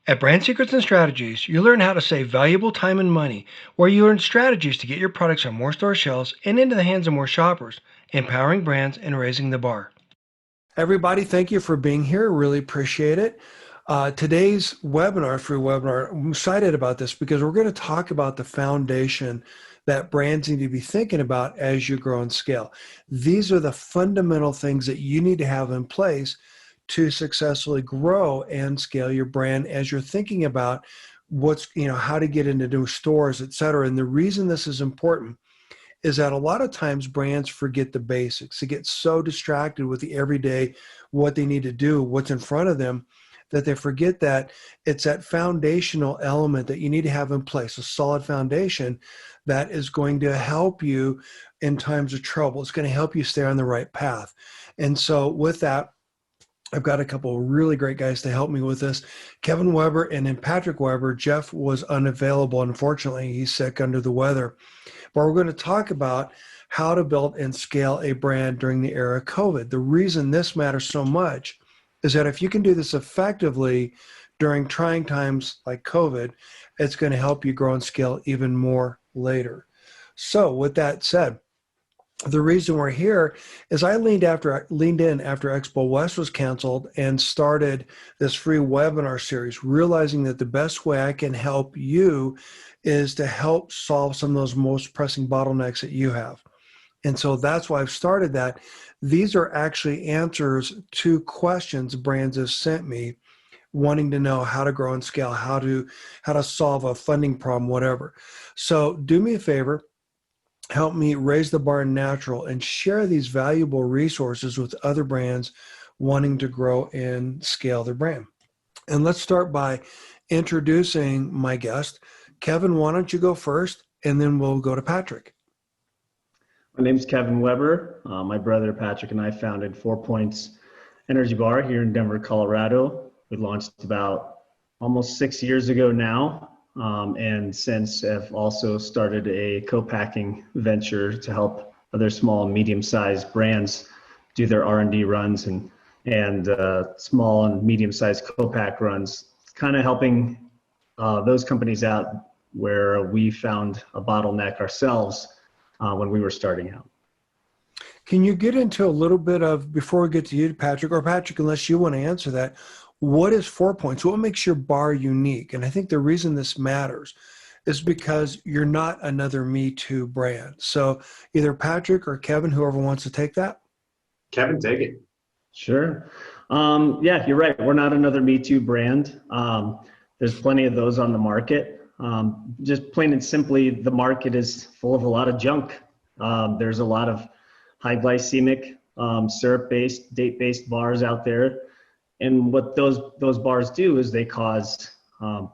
At Brand Secrets and Strategies, you learn how to save valuable time and money, where you learn strategies to get your products on more store shelves and into the hands of more shoppers, empowering brands and raising the bar. Everybody, thank you for being here. Really appreciate it. Today's webinar, free webinar, I'm excited about this because we're going to talk about the foundation that brands need to be thinking about as you grow and scale. These are the fundamental things that you need to have in place to successfully grow and scale your brand as you're thinking about how to get into new stores, et cetera. And the reason this is important is that a lot of times brands forget the basics. They get so distracted with the everyday, what they need to do, what's in front of them, that they forget that it's that foundational element that you need to have in place, a solid foundation that is going to help you in times of trouble. It's going to help you stay on the right path. And so with that, I've got a couple of really great guys to help me with this. Kevin Weber and then Patrick Weber. Jeff was unavailable. Unfortunately, he's sick under the weather. But we're going to talk about how to build and scale a brand during the era of COVID. The reason this matters so much is that if you can do this effectively during trying times like COVID, it's going to help you grow and scale even more later. So with that said, the reason we're here is I leaned in after Expo West was canceled and started this free webinar series, realizing that the best way I can help you is to help solve some of those most pressing bottlenecks that you have. And so that's why I've started that. These are actually answers to questions brands have sent me wanting to know how to grow and scale, how to solve a funding problem, whatever. So do me a favor, help me raise the bar natural and share these valuable resources with other brands wanting to grow and scale their brand. And let's start by introducing my guest. Kevin, why don't you go first, and then we'll go to Patrick. My name's Kevin Weber. My brother Patrick and I founded 4 Points Energy Bar here in Denver, Colorado. We launched about almost 6 years ago now. And since have also started a co-packing venture to help other small and medium-sized brands do their R&D runs and small and medium-sized co-pack runs, kind of helping those companies out where we found a bottleneck ourselves when we were starting out. Can you get into a little bit of, before we get to you, Patrick, or Patrick, unless you want to answer that, what is 4 Points? What makes your bar unique? And I think the reason this matters is because you're not another Me Too brand. So either Patrick or Kevin, whoever wants to take that. Kevin, take it. Sure. Yeah, you're right. We're not another Me Too brand. There's plenty of those on the market. Just plain and simply, the market is full of a lot of junk. There's a lot of high glycemic, syrup-based, date-based bars out there. And what those bars do is they cause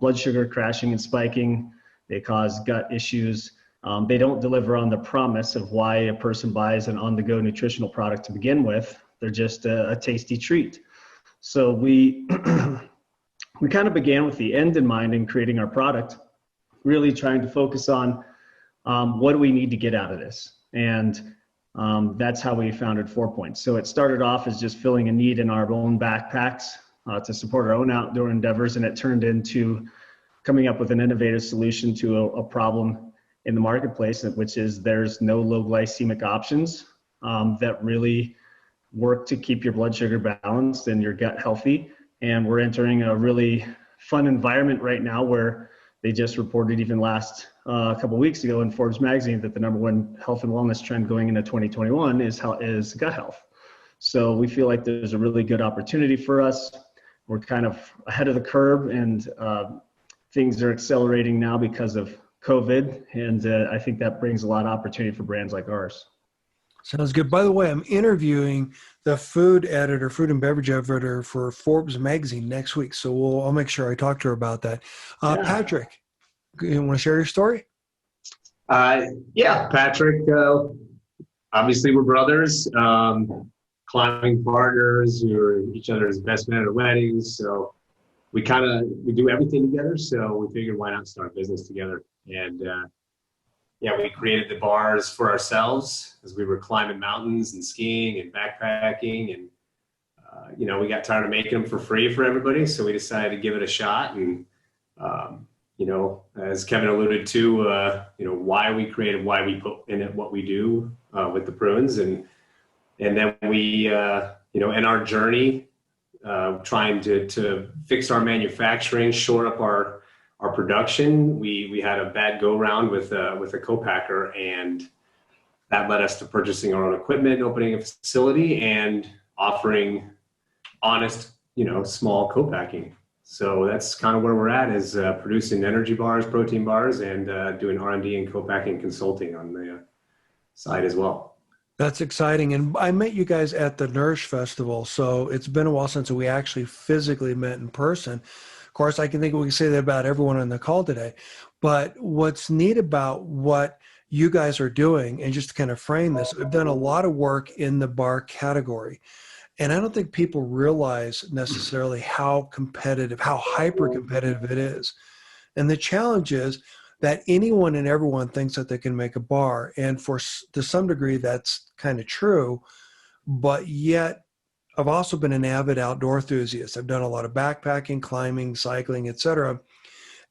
blood sugar crashing and spiking. They cause gut issues. They don't deliver on the promise of why a person buys an on-the-go nutritional product to begin with. They're just a tasty treat. So we we kind of began with the end in mind in creating our product, really trying to focus on what do we need to get out of this. And that's how we founded 4 Points. So it started off as just filling a need in our own backpacks to support our own outdoor endeavors, and it turned into coming up with an innovative solution to a problem in the marketplace, which is there's no low glycemic options that really work to keep your blood sugar balanced and your gut healthy. And we're entering a really fun environment right now where they just reported even last a couple of weeks ago in Forbes magazine that the #1 health and wellness trend going into 2021 is gut health. So we feel like there's a really good opportunity for us. We're kind of ahead of the curve, and things are accelerating now because of COVID. And I think that brings a lot of opportunity for brands like ours. Sounds good. By the way, I'm interviewing the food and beverage editor for Forbes magazine next week. So I'll make sure I talk to her about that. Yeah. Patrick, you want to share your story? Yeah, Patrick, obviously we're brothers, climbing partners, we were each other's best men at weddings. So we do everything together. So we figured why not start a business together? And yeah, we created the bars for ourselves as we were climbing mountains and skiing and backpacking and we got tired of making them for free for everybody, so we decided to give it a shot. And as Kevin alluded to, why we created, why we put in it what we do with the prunes, and then we, in our journey, trying to fix our manufacturing, shore up our production, we had a bad go round with a co-packer, and that led us to purchasing our own equipment, opening a facility, and offering honest, small co-packing. So that's kind of where we're at, is producing energy bars, protein bars, and doing R&D and co-packing consulting on the side as well. That's exciting. And I met you guys at the Nourish Festival, so it's been a while since we actually physically met in person. Of course, I think we can say that about everyone on the call today. But what's neat about what you guys are doing, and just to kind of frame this, we've done a lot of work in the bar category. And I don't think people realize necessarily how competitive, how hyper competitive it is. And the challenge is that anyone and everyone thinks that they can make a bar. And to some degree, that's kind of true. But yet, I've also been an avid outdoor enthusiast. I've done a lot of backpacking, climbing, cycling, etc.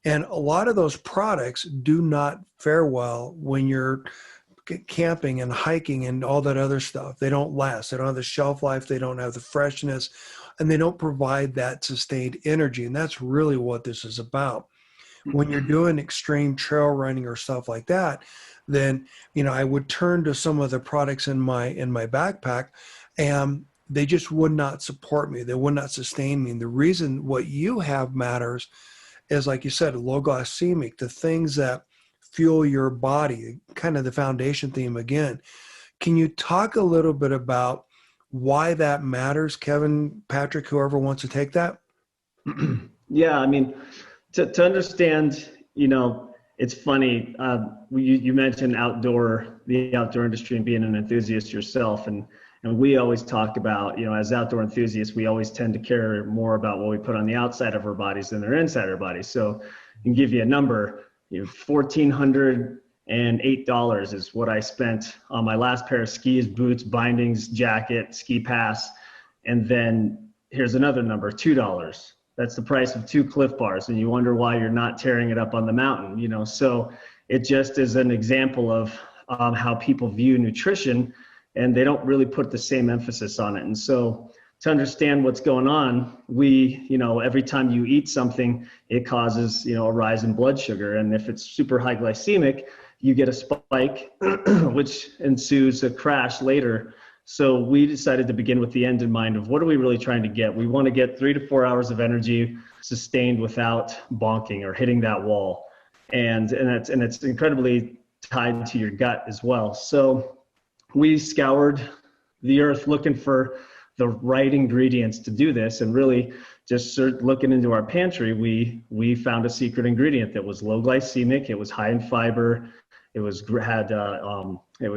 And a lot of those products do not fare well when you're camping and hiking and all that other stuff. They don't last. They don't have the shelf life. They don't have the freshness, and they don't provide that sustained energy. And that's really what this is about. When you're doing extreme trail running or stuff like that, then, I would turn to some of the products in my backpack, and they just would not support me. They would not sustain me. And the reason what you have matters is, like you said, low glycemic, the things that fuel your body, kind of the foundation theme again. Can you talk a little bit about why that matters, Kevin, Patrick, whoever wants to take that? Yeah, I mean, to understand, it's funny. You mentioned the outdoor industry and being an enthusiast yourself, and we always talk about, as outdoor enthusiasts, we always tend to care more about what we put on the outside of our bodies than the inside of our bodies. So I can give you a number. $1,408 is what I spent on my last pair of skis, boots, bindings, jacket, ski pass. And then here's another number, $2. That's the price of 2 Cliff Bars. And you wonder why you're not tearing it up on the mountain, So it just is an example of how people view nutrition, and they don't really put the same emphasis on it. And so to understand what's going on, every time you eat something, it causes, a rise in blood sugar. And if it's super high glycemic, you get a spike, which ensues a crash later. So we decided to begin with the end in mind of what are we really trying to get? We want to get 3 to 4 hours of energy sustained without bonking or hitting that wall. And it's incredibly tied to your gut as well. So we scoured the earth looking for the right ingredients to do this, and really just looking into our pantry, we found a secret ingredient that was low glycemic. It was high in fiber. It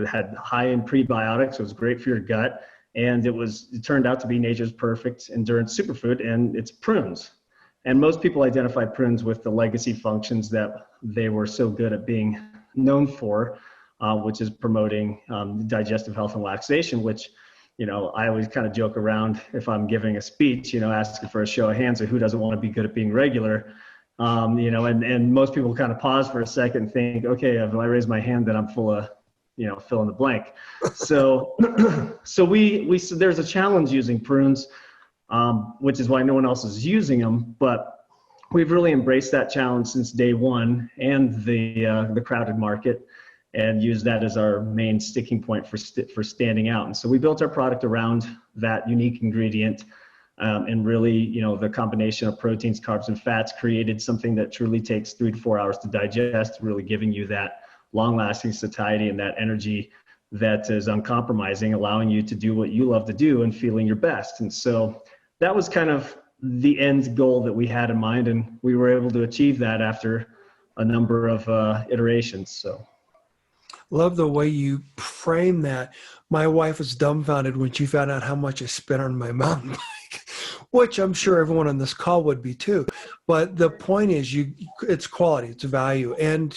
had high in prebiotics. It was great for your gut, and it turned out to be nature's perfect endurance superfood, and it's prunes. And most people identify prunes with the legacy functions that they were so good at being known for, which is promoting digestive health and laxation, which I always kind of joke around if I'm giving a speech, asking for a show of hands of who doesn't want to be good at being regular. And most people kind of pause for a second and think, okay, if I raise my hand, then I'm full of, fill in the blank. So, so there's a challenge using prunes, which is why no one else is using them. But we've really embraced that challenge since day one, and the crowded market, and use that as our main sticking point for standing out. And so we built our product around that unique ingredient, and really, the combination of proteins, carbs, and fats created something that truly takes 3 to 4 hours to digest, really giving you that long-lasting satiety and that energy that is uncompromising, allowing you to do what you love to do and feeling your best. And so that was kind of the end goal that we had in mind, and we were able to achieve that after a number of iterations. So. Love the way you frame that. My wife was dumbfounded when she found out how much I spent on my mountain bike, which I'm sure everyone on this call would be too. But the point is, it's quality, it's value. And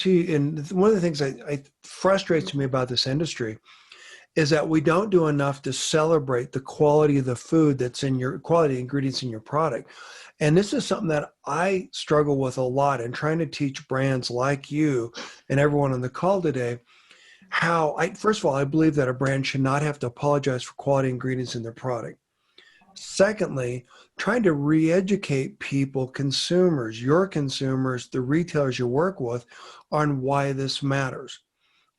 one of the things that frustrates me about this industry is that we don't do enough to celebrate the quality of the food that's in your quality ingredients in your product. And this is something that I struggle with a lot in trying to teach brands like you and everyone on the call today how first of all, I believe that a brand should not have to apologize for quality ingredients in their product. Secondly, trying to re-educate people, consumers, your consumers, the retailers you work with on why this matters.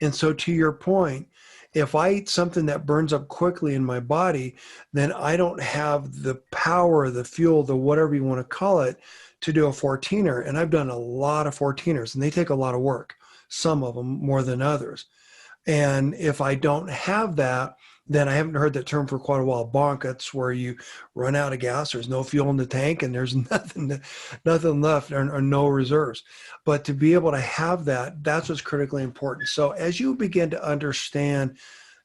And so to your point, if I eat something that burns up quickly in my body, then I don't have the power, the fuel, the whatever you want to call it, to do a 14er. And I've done a lot of 14ers and they take a lot of work, some of them more than others. And if I don't have that, then I haven't heard that term for quite a while. Bonk. That's where you run out of gas. There's no fuel in the tank, and there's nothing left, or no reserves. But to be able to have that, that's what's critically important. So as you begin to understand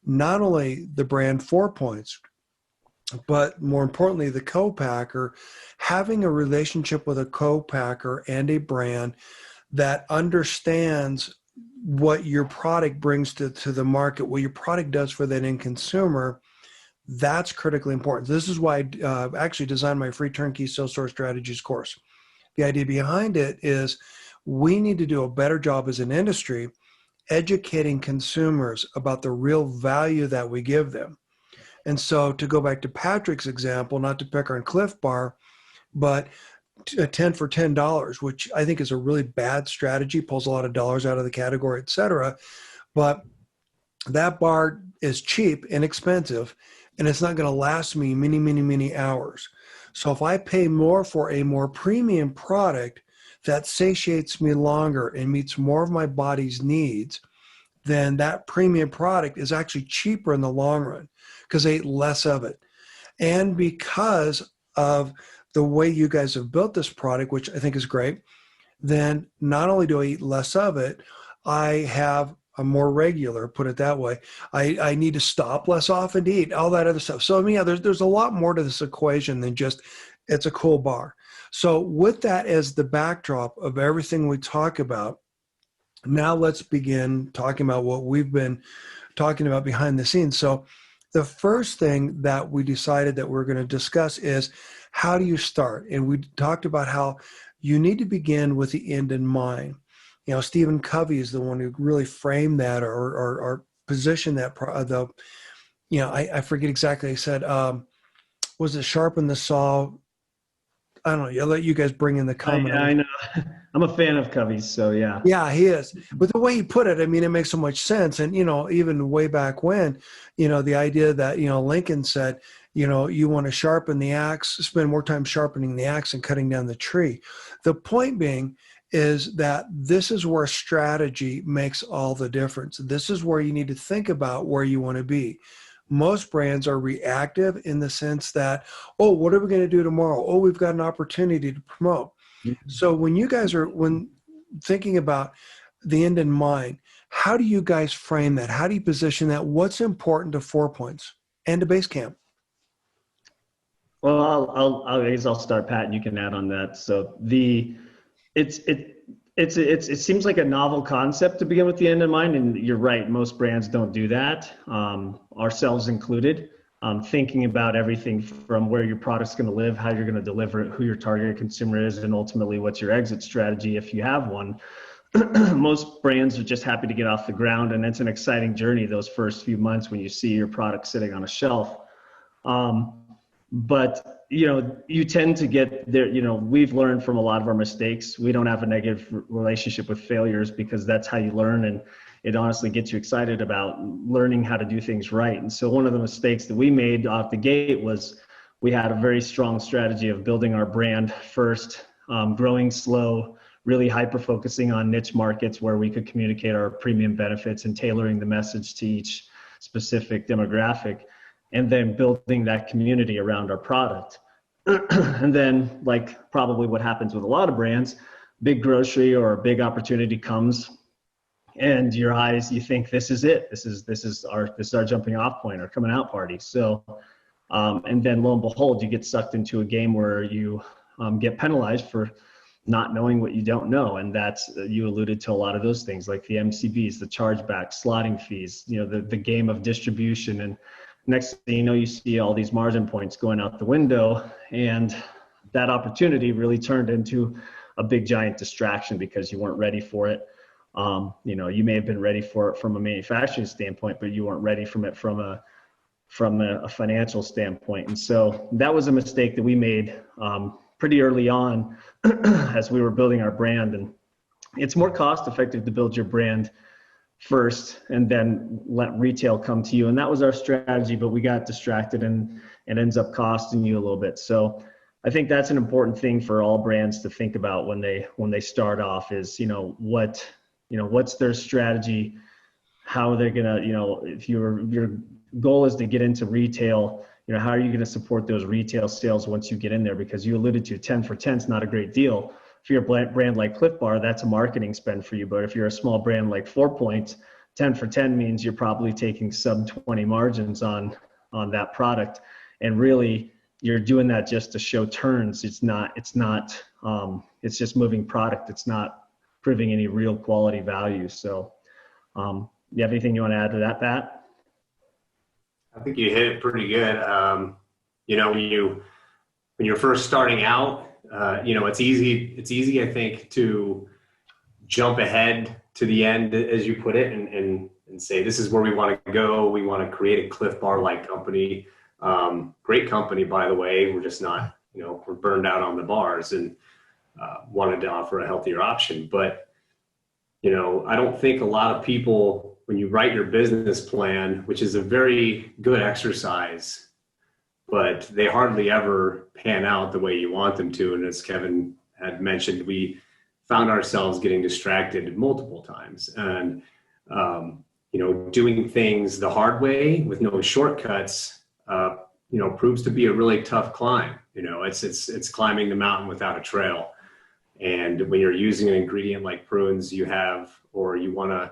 not only the brand 4 Points, but more importantly, the co-packer, having a relationship with a co-packer and a brand that understands what your product brings to the market, what your product does for that end consumer, that's critically important. This is why I actually designed my free turnkey sales source strategies course. The idea behind it is we need to do a better job as an industry educating consumers about the real value that we give them. And so to go back to Patrick's example, not to pick on Cliff Bar, but a 10 for $10, which I think is a really bad strategy, pulls a lot of dollars out of the category, et cetera. But that bar is cheap, inexpensive, and it's not going to last me many, many, many hours. So if I pay more for a more premium product that satiates me longer and meets more of my body's needs, then that premium product is actually cheaper in the long run because I ate less of it. And because of the way you guys have built this product, which I think is great, then not only do I eat less of it, I have a more regular, put it that way. I need to stop less often to eat, all that other stuff. So I mean, yeah, there's a lot more to this equation than just it's a cool bar. So with that as the backdrop of everything we talk about, now let's begin talking about what we've been talking about behind the scenes. So the first thing that we decided that we're going to discuss is how do you start? And we talked about how you need to begin with the end in mind. You know, Stephen Covey is the one who really framed that or positioned that. I forget exactly. He said, was it sharpen the saw? I don't know. I'll let you guys bring in the comment. I know. I'm a fan of Covey's, so yeah. Yeah, he is. But the way he put it, I mean, it makes so much sense. And, even way back when, the idea that, Lincoln said, you want to sharpen the axe, spend more time sharpening the axe and cutting down the tree. The point being is that this is where strategy makes all the difference. This is where you need to think about where you want to be. Most brands are reactive in the sense that, oh, what are we going to do tomorrow? Oh, we've got an opportunity to promote. Mm-hmm. So when you guys are thinking about the end in mind, how do you guys frame that? How do you position that? What's important to 4 Points and to Basecamp? Well, I guess I'll start, Pat, and you can add on that. So it seems like a novel concept to begin with the end in mind, and you're right. Most brands don't do that, ourselves included. Thinking about everything from where your product's going to live, how you're going to deliver it, who your target consumer is, and ultimately what's your exit strategy if you have one. Most brands are just happy to get off the ground, and it's an exciting journey those first few months when you see your product sitting on a shelf. But you tend to get there. We've learned from a lot of our mistakes. We don't have a negative relationship with failures because that's how you learn, and it honestly gets you excited about learning how to do things right. And so one of the mistakes that we made off the gate was we had a very strong strategy of building our brand first, growing slow, really hyper-focusing on niche markets where we could communicate our premium benefits and tailoring the message to each specific demographic, and then building that community around our product. And then, like probably what happens with a lot of brands, big grocery or a big opportunity comes, and you think this is it. This is our jumping off point, our coming out party. So, and then lo and behold, you get sucked into a game where you get penalized for not knowing what you don't know. And that's, you alluded to a lot of those things like the MCBs, the chargebacks, slotting fees, the game of distribution. And next thing you know, you see all these margin points going out the window, and that opportunity really turned into a big giant distraction because you weren't ready for it. You may have been ready for it from a manufacturing standpoint, but you weren't ready from it from a financial standpoint. And so that was a mistake that we made pretty early on as we were building our brand. And it's more cost effective to build your brand first and then let retail come to you. And that was our strategy, but we got distracted and it ends up costing you a little bit. So I think that's an important thing for all brands to think about when they start off is, what's their strategy, how they're going to, if your goal is to get into retail, how are you going to support those retail sales once you get in there? Because you alluded to 10 for 10 is not a great deal. If you're a brand like Clif Bar, that's a marketing spend for you. But if you're a small brand like 4 Point, 10 for 10 means you're probably taking sub 20 margins on that product. And really, you're doing that just to show turns. It's just moving product. It's not proving any real quality value. So you have anything you want to add to that, Pat? I think you hit it pretty good. When you're first starting out, it's easy, I think, to jump ahead to the end, as you put it, and say, this is where we want to go. We want to create a Clif Bar-like company. Great company, by the way. We're just not, we're burned out on the bars and wanted to offer a healthier option. But, I don't think a lot of people, when you write your business plan, which is a very good exercise, but they hardly ever pan out the way you want them to. And as Kevin had mentioned, we found ourselves getting distracted multiple times and, doing things the hard way with no shortcuts, proves to be a really tough climb. It's climbing the mountain without a trail. And when you're using an ingredient like prunes, you want to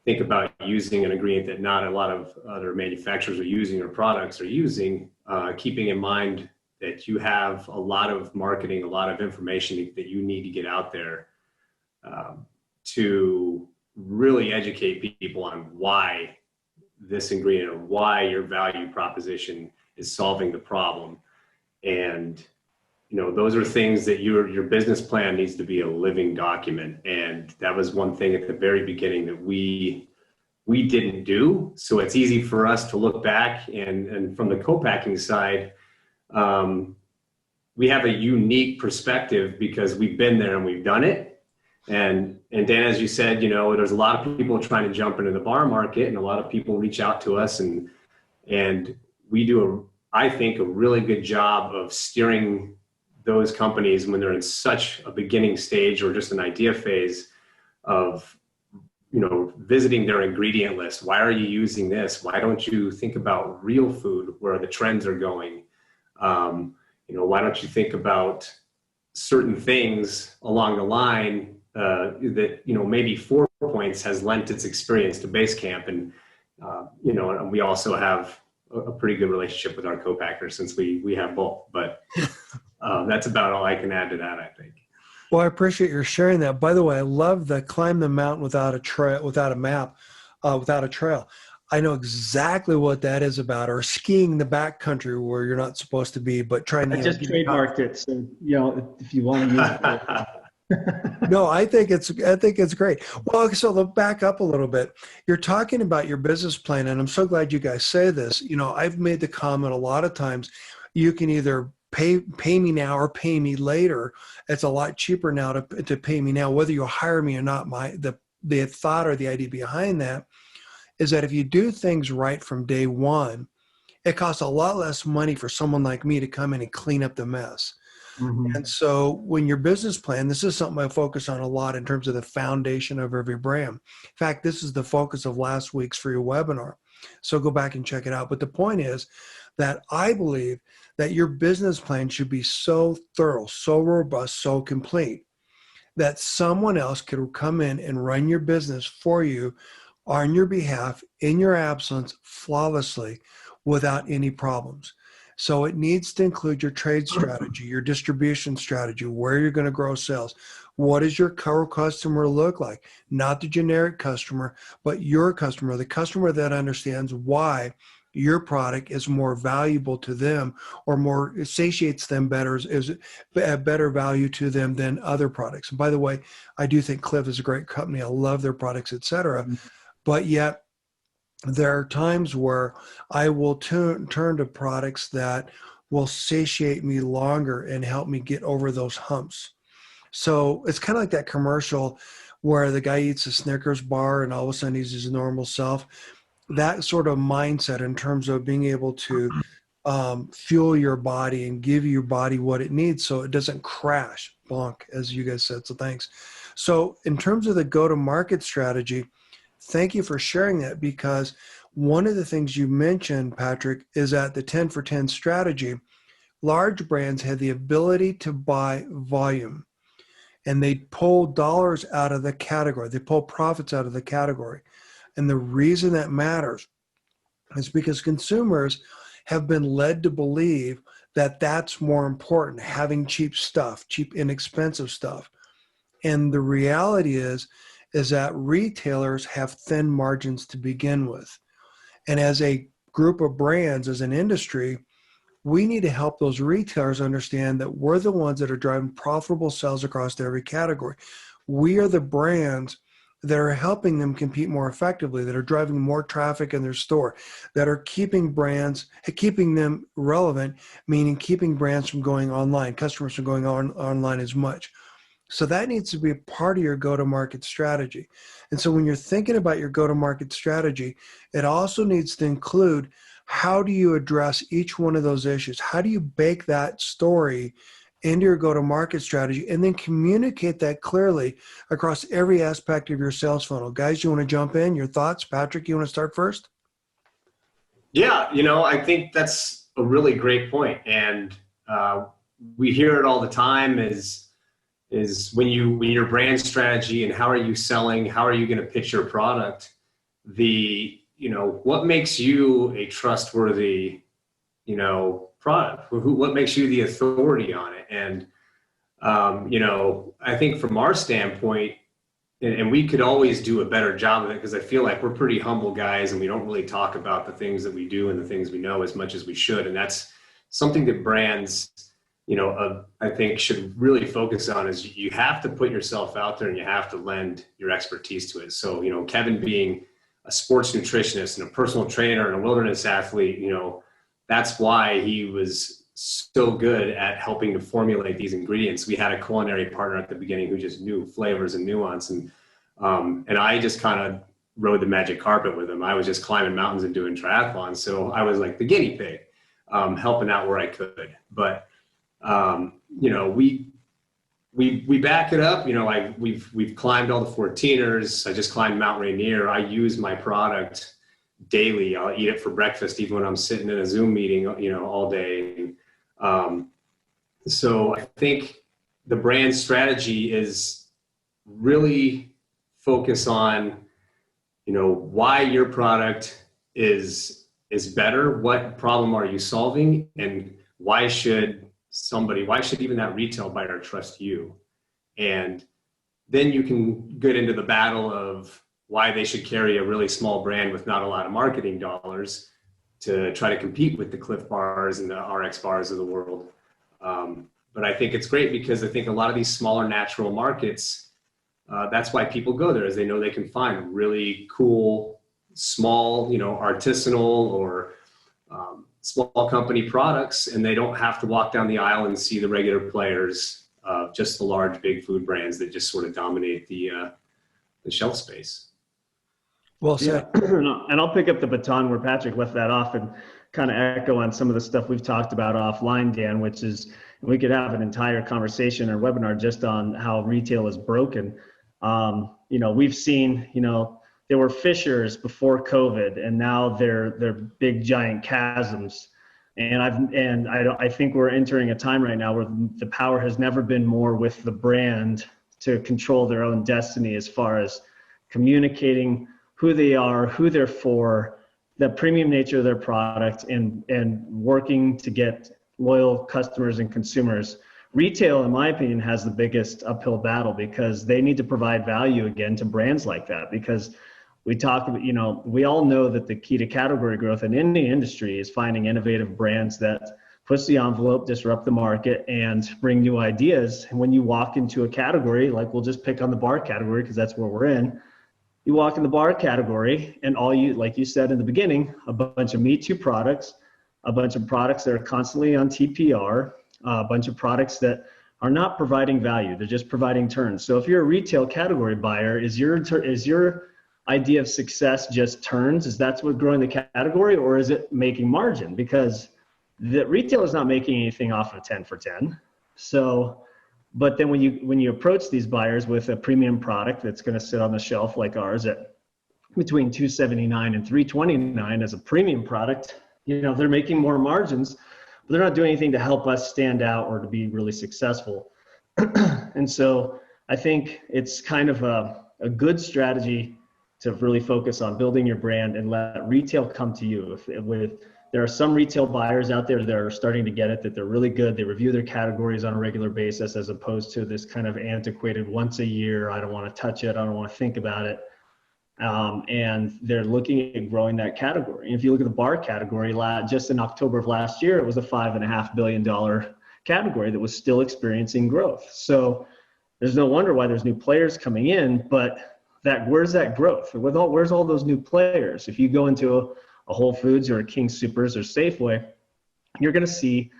think about using an ingredient that not a lot of other manufacturers are using or products are using, keeping in mind that you have a lot of marketing, a lot of information that you need to get out there to really educate people on why this ingredient or why your value proposition is solving the problem. And those are things that your business plan needs to be a living document. And that was one thing at the very beginning that we didn't do. So it's easy for us to look back and from the co-packing side, we have a unique perspective because we've been there and we've done it. And Dan, as you said, there's a lot of people trying to jump into the bar market, and a lot of people reach out to us, and we do I think a really good job of steering those companies when they're in such a beginning stage or just an idea phase of, visiting their ingredient list. Why are you using this? Why don't you think about real food, where the trends are going? Why don't you think about certain things along the line that, maybe 4 Points has lent its experience to Basecamp. And, and we also have a pretty good relationship with our co-packers since we have both. But that's about all I can add to that, I think. Well, I appreciate your sharing that. By the way, I love the climb the mountain without a trail, without a map, without a trail. I know exactly what that is about, or skiing the backcountry where you're not supposed to be, but trying to. I just trademarked it, so if you want to use it. No, I think it's great. Well, so to back up a little bit, you're talking about your business plan, and I'm so glad you guys say this. I've made the comment a lot of times, you can either pay me now or pay me later. It's a lot cheaper now to pay me now, whether you hire me or not. The thought or the idea behind that is that if you do things right from day one, it costs a lot less money for someone like me to come in and clean up the mess. Mm-hmm. And so when your business plan, this is something I focus on a lot in terms of the foundation of every brand. In fact, this is the focus of last week's free webinar. So go back and check it out. But the point is that I believe that your business plan should be so thorough, so robust, so complete that someone else could come in and run your business for you on your behalf, in your absence, flawlessly, without any problems. So it needs to include your trade strategy, your distribution strategy, where you're going to grow sales. What does your core customer look like? Not the generic customer, but your customer, the customer that understands why your product is more valuable to them or more satiates them better, is a better value to them than other products. And by the way, I do think Cliff is a great company. I love their products, et cetera. But yet there are times where I will turn to products that will satiate me longer and help me get over those humps. So it's kind of like that commercial where the guy eats a Snickers bar and all of a sudden he's his normal self. That sort of mindset in terms of being able to fuel your body and give your body what it needs so it doesn't crash, bonk, as you guys said. So thanks. So in terms of the go-to-market strategy, thank you for sharing that, because one of the things you mentioned, Patrick, is that the 10 for 10 strategy, large brands have the ability to buy volume, and they pull dollars out of the category. They pull profits out of the category. And the reason that matters is because consumers have been led to believe that that's more important, having cheap stuff, cheap, inexpensive stuff. And the reality is that retailers have thin margins to begin with. And as a group of brands, as an industry, we need to help those retailers understand that we're the ones that are driving profitable sales across every category. We are the brands that are helping them compete more effectively, that are driving more traffic in their store, that are keeping them relevant, meaning keeping brands from going online, customers from going online as much. So that needs to be a part of your go-to-market strategy. And so when you're thinking about your go-to-market strategy, it also needs to include, how do you address each one of those issues? How do you bake that story into your go-to-market strategy and then communicate that clearly across every aspect of your sales funnel? Guys, you want to jump in? Your thoughts? Patrick, you want to start first? Yeah, I think that's a really great point. And we hear it all the time is when your brand strategy and how are you selling, how are you going to pitch your product, what makes you a trustworthy, product? What makes you the authority on it? And, I think from our standpoint, and we could always do a better job of it, because I feel like we're pretty humble guys and we don't really talk about the things that we do and the things we know as much as we should. And that's something that brands, I think should really focus on, is you have to put yourself out there and you have to lend your expertise to it. So, Kevin being a sports nutritionist and a personal trainer and a wilderness athlete, that's why he was so good at helping to formulate these ingredients. We had a culinary partner at the beginning who just knew flavors and nuance. And I just kind of rode the magic carpet with him. I was just climbing mountains and doing triathlons. So I was like the guinea pig, helping out where I could. But, we back it up, we've climbed all the 14ers. I just climbed Mount Rainier. I use my product daily. I'll eat it for breakfast, even when I'm sitting in a Zoom meeting, all day. So I think the brand strategy is really focus on, why your product is better. What problem are you solving? And why should even that retail buyer trust you? And then you can get into the battle of why they should carry a really small brand with not a lot of marketing dollars to try to compete with the Cliff Bars and the RX Bars of the world. But I think it's great because I think a lot of these smaller natural markets, that's why people go there, is they know they can find really cool, small, artisanal or small company products, and they don't have to walk down the aisle and see the regular players, just the large, big food brands that just sort of dominate the shelf space. Well said. Yeah. And I'll pick up the baton where Patrick left that off and kind of echo on some of the stuff we've talked about offline, Dan, which is we could have an entire conversation or webinar just on how retail is broken. We've seen, there were fissures before COVID, and now they're big giant chasms. And I think we're entering a time right now where the power has never been more with the brand to control their own destiny as far as communicating who they are, who they're for, the premium nature of their product and working to get loyal customers and consumers. Retail, in my opinion, has the biggest uphill battle because they need to provide value again to brands like that. Because we talk about, we all know that the key to category growth in any industry is finding innovative brands that push the envelope, disrupt the market, and bring new ideas. And when you walk into a category, like we'll just pick on the bar category because that's where we're in. You walk in the bar category and like you said in the beginning, a bunch of Me Too products, a bunch of products that are constantly on TPR, a bunch of products that are not providing value. They're just providing turns. So if you're a retail category buyer, is your idea of success just turns? Is that what's growing the category, or is it making margin? Because the retail is not making anything off of 10 for 10. So, but then when you approach these buyers with a premium product that's going to sit on the shelf like ours at between $279 and $329 as a premium product, they're making more margins, but they're not doing anything to help us stand out or to be really successful. And so I think it's kind of a good strategy to really focus on building your brand and let retail come to you. There are some retail buyers out there that are starting to get it, that they're really good. They review their categories on a regular basis as opposed to this kind of antiquated once a year, I don't want to touch it, I don't want to think about it. And they're looking at growing that category. And if you look at the bar category, just in October of last year, it was a $5.5 billion category that was still experiencing growth. So there's no wonder why there's new players coming in, but where's that growth? Where's all those new players? If you go into a Whole Foods or a King Soopers or Safeway, you're going to see,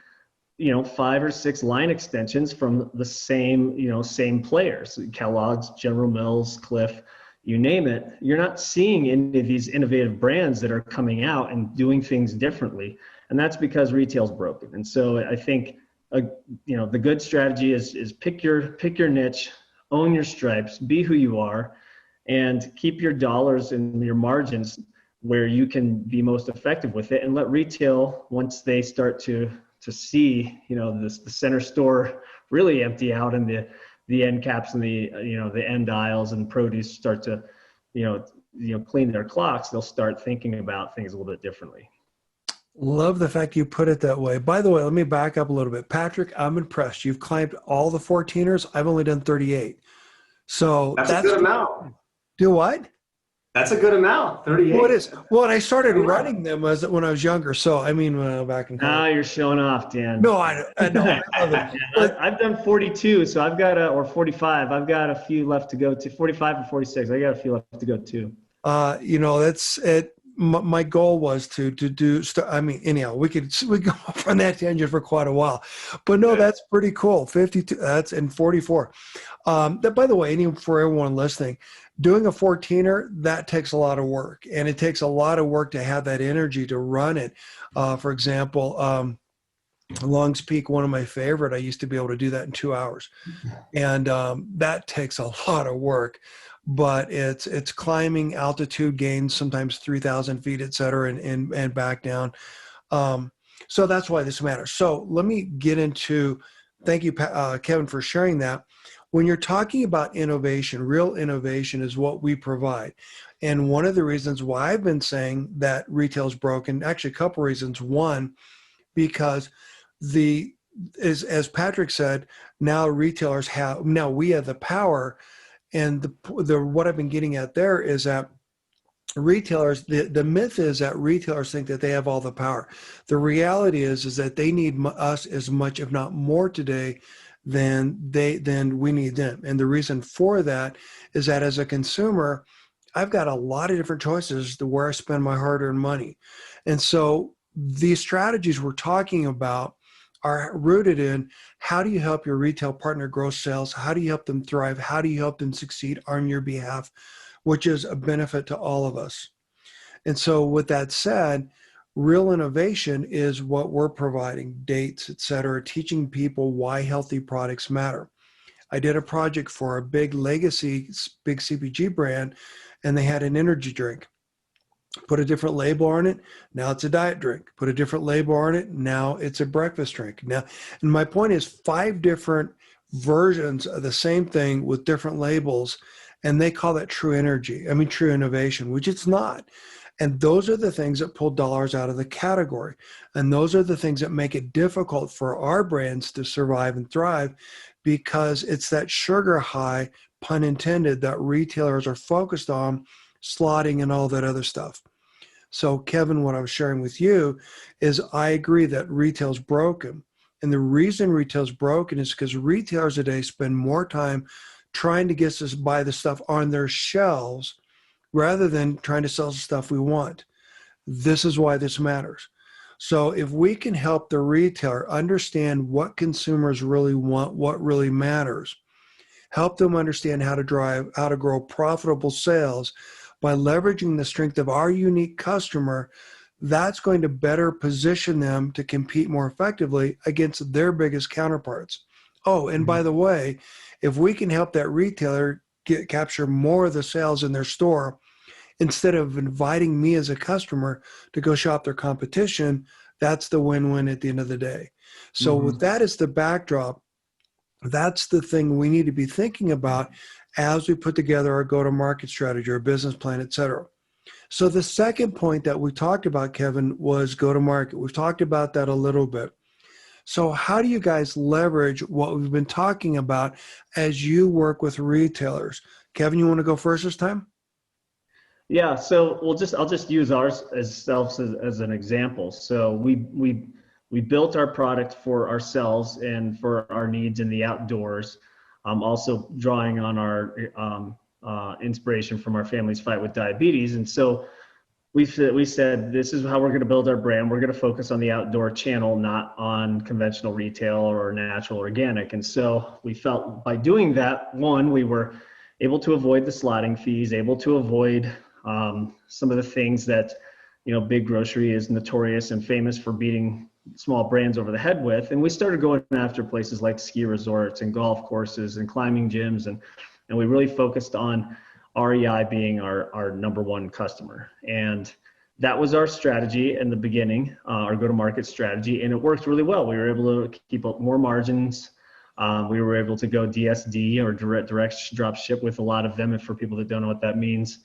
5 or 6 line extensions from the same players, Kellogg's, General Mills, Cliff, you name it. You're not seeing any of these innovative brands that are coming out and doing things differently. And that's because retail's broken. And so I think, the good strategy is pick your niche, own your stripes, be who you are, and keep your dollars and your margins where you can be most effective with it, and let retail, once they start to see, the center store really empty out and the end caps and the end aisles and produce start to, clean their clocks, they'll start thinking about things a little bit differently. Love the fact you put it that way. By the way, let me back up a little bit. Patrick, I'm impressed. You've climbed all the 14ers. I've only done 38. So that's a good amount. Do what? That's a good amount, 38. Well, it is. Well, and I started running them when I was younger. So, I mean, when I was back in college. Now you're showing off, Dan. No, I know. I've done 42, so I've got or 45. I've got a few left to go to. 45 and 46. I got a few left to go too. That's it. My goal was to do. I mean, anyhow, we go off on that tangent for quite a while, but no, that's pretty cool. 52. That's in 44. That, by the way, for everyone listening, doing a 14er, that takes a lot of work, and it takes a lot of work to have that energy to run it. For example, Long's Peak, one of my favorite, I used to be able to do that in 2 hours, and that takes a lot of work. But it's climbing, altitude gains, sometimes 3,000 feet, et cetera, and back down. So that's why this matters. So let me get into, thank you, Kevin, for sharing that. When you're talking about innovation, real innovation is what we provide. And one of the reasons why I've been saying that retail is broken, actually a couple reasons. One, because as Patrick said, now we have the power. And what I've been getting at there is that retailers, the myth is that retailers think that they have all the power. The reality is that they need us as much, if not more today, than we need them. And the reason for that is that as a consumer, I've got a lot of different choices to where I spend my hard-earned money. And so these strategies we're talking about are rooted in how do you help your retail partner grow sales? How do you help them thrive? How do you help them succeed on your behalf, which is a benefit to all of us. And so with that said, real innovation is what we're providing, dates, et cetera, teaching people why healthy products matter. I did a project for a big legacy, big CPG brand, and they had an energy drink. Put a different label on it, now it's a diet drink. Put a different label on it, now it's a breakfast drink. Now, and my point is 5 different versions of the same thing with different labels, and they call that true innovation, which it's not. And those are the things that pull dollars out of the category. And those are the things that make it difficult for our brands to survive and thrive, because it's that sugar high, pun intended, that retailers are focused on, slotting and all that other stuff. So, Kevin, what I was sharing with you is I agree that retail's broken. And the reason retail's broken is because retailers today spend more time trying to get us to buy the stuff on their shelves rather than trying to sell the stuff we want. This is why this matters. So if we can help the retailer understand what consumers really want, what really matters, help them understand how to grow profitable sales by leveraging the strength of our unique customer, that's going to better position them to compete more effectively against their biggest counterparts. Oh, and by the way, if we can help that retailer capture more of the sales in their store, instead of inviting me as a customer to go shop their competition, that's the win-win at the end of the day. So with that as the backdrop, that's the thing we need to be thinking about as we put together our go-to-market strategy, our business plan, et cetera. So the second point that we talked about, Kevin, was go-to-market. We've talked about that a little bit. So how do you guys leverage what we've been talking about as you work with retailers? Kevin, you want to go first this time? Yeah, so I'll just use ourselves as an example. So we built our product for ourselves and for our needs in the outdoors. Also drawing on our inspiration from our family's fight with diabetes. And so we said, this is how we're going to build our brand. We're going to focus on the outdoor channel, not on conventional retail or natural organic. And so we felt by doing that, one, we were able to avoid the slotting fees, able to avoid some of the things that, big grocery is notorious and famous for beating small brands over the head with. And we started going after places like ski resorts and golf courses and climbing gyms. And we really focused on REI being our number one customer. And that was our strategy in the beginning, our go-to-market strategy. And it worked really well. We were able to keep up more margins. We were able to go DSD, or direct drop ship, with a lot of them, and for people that don't know what that means,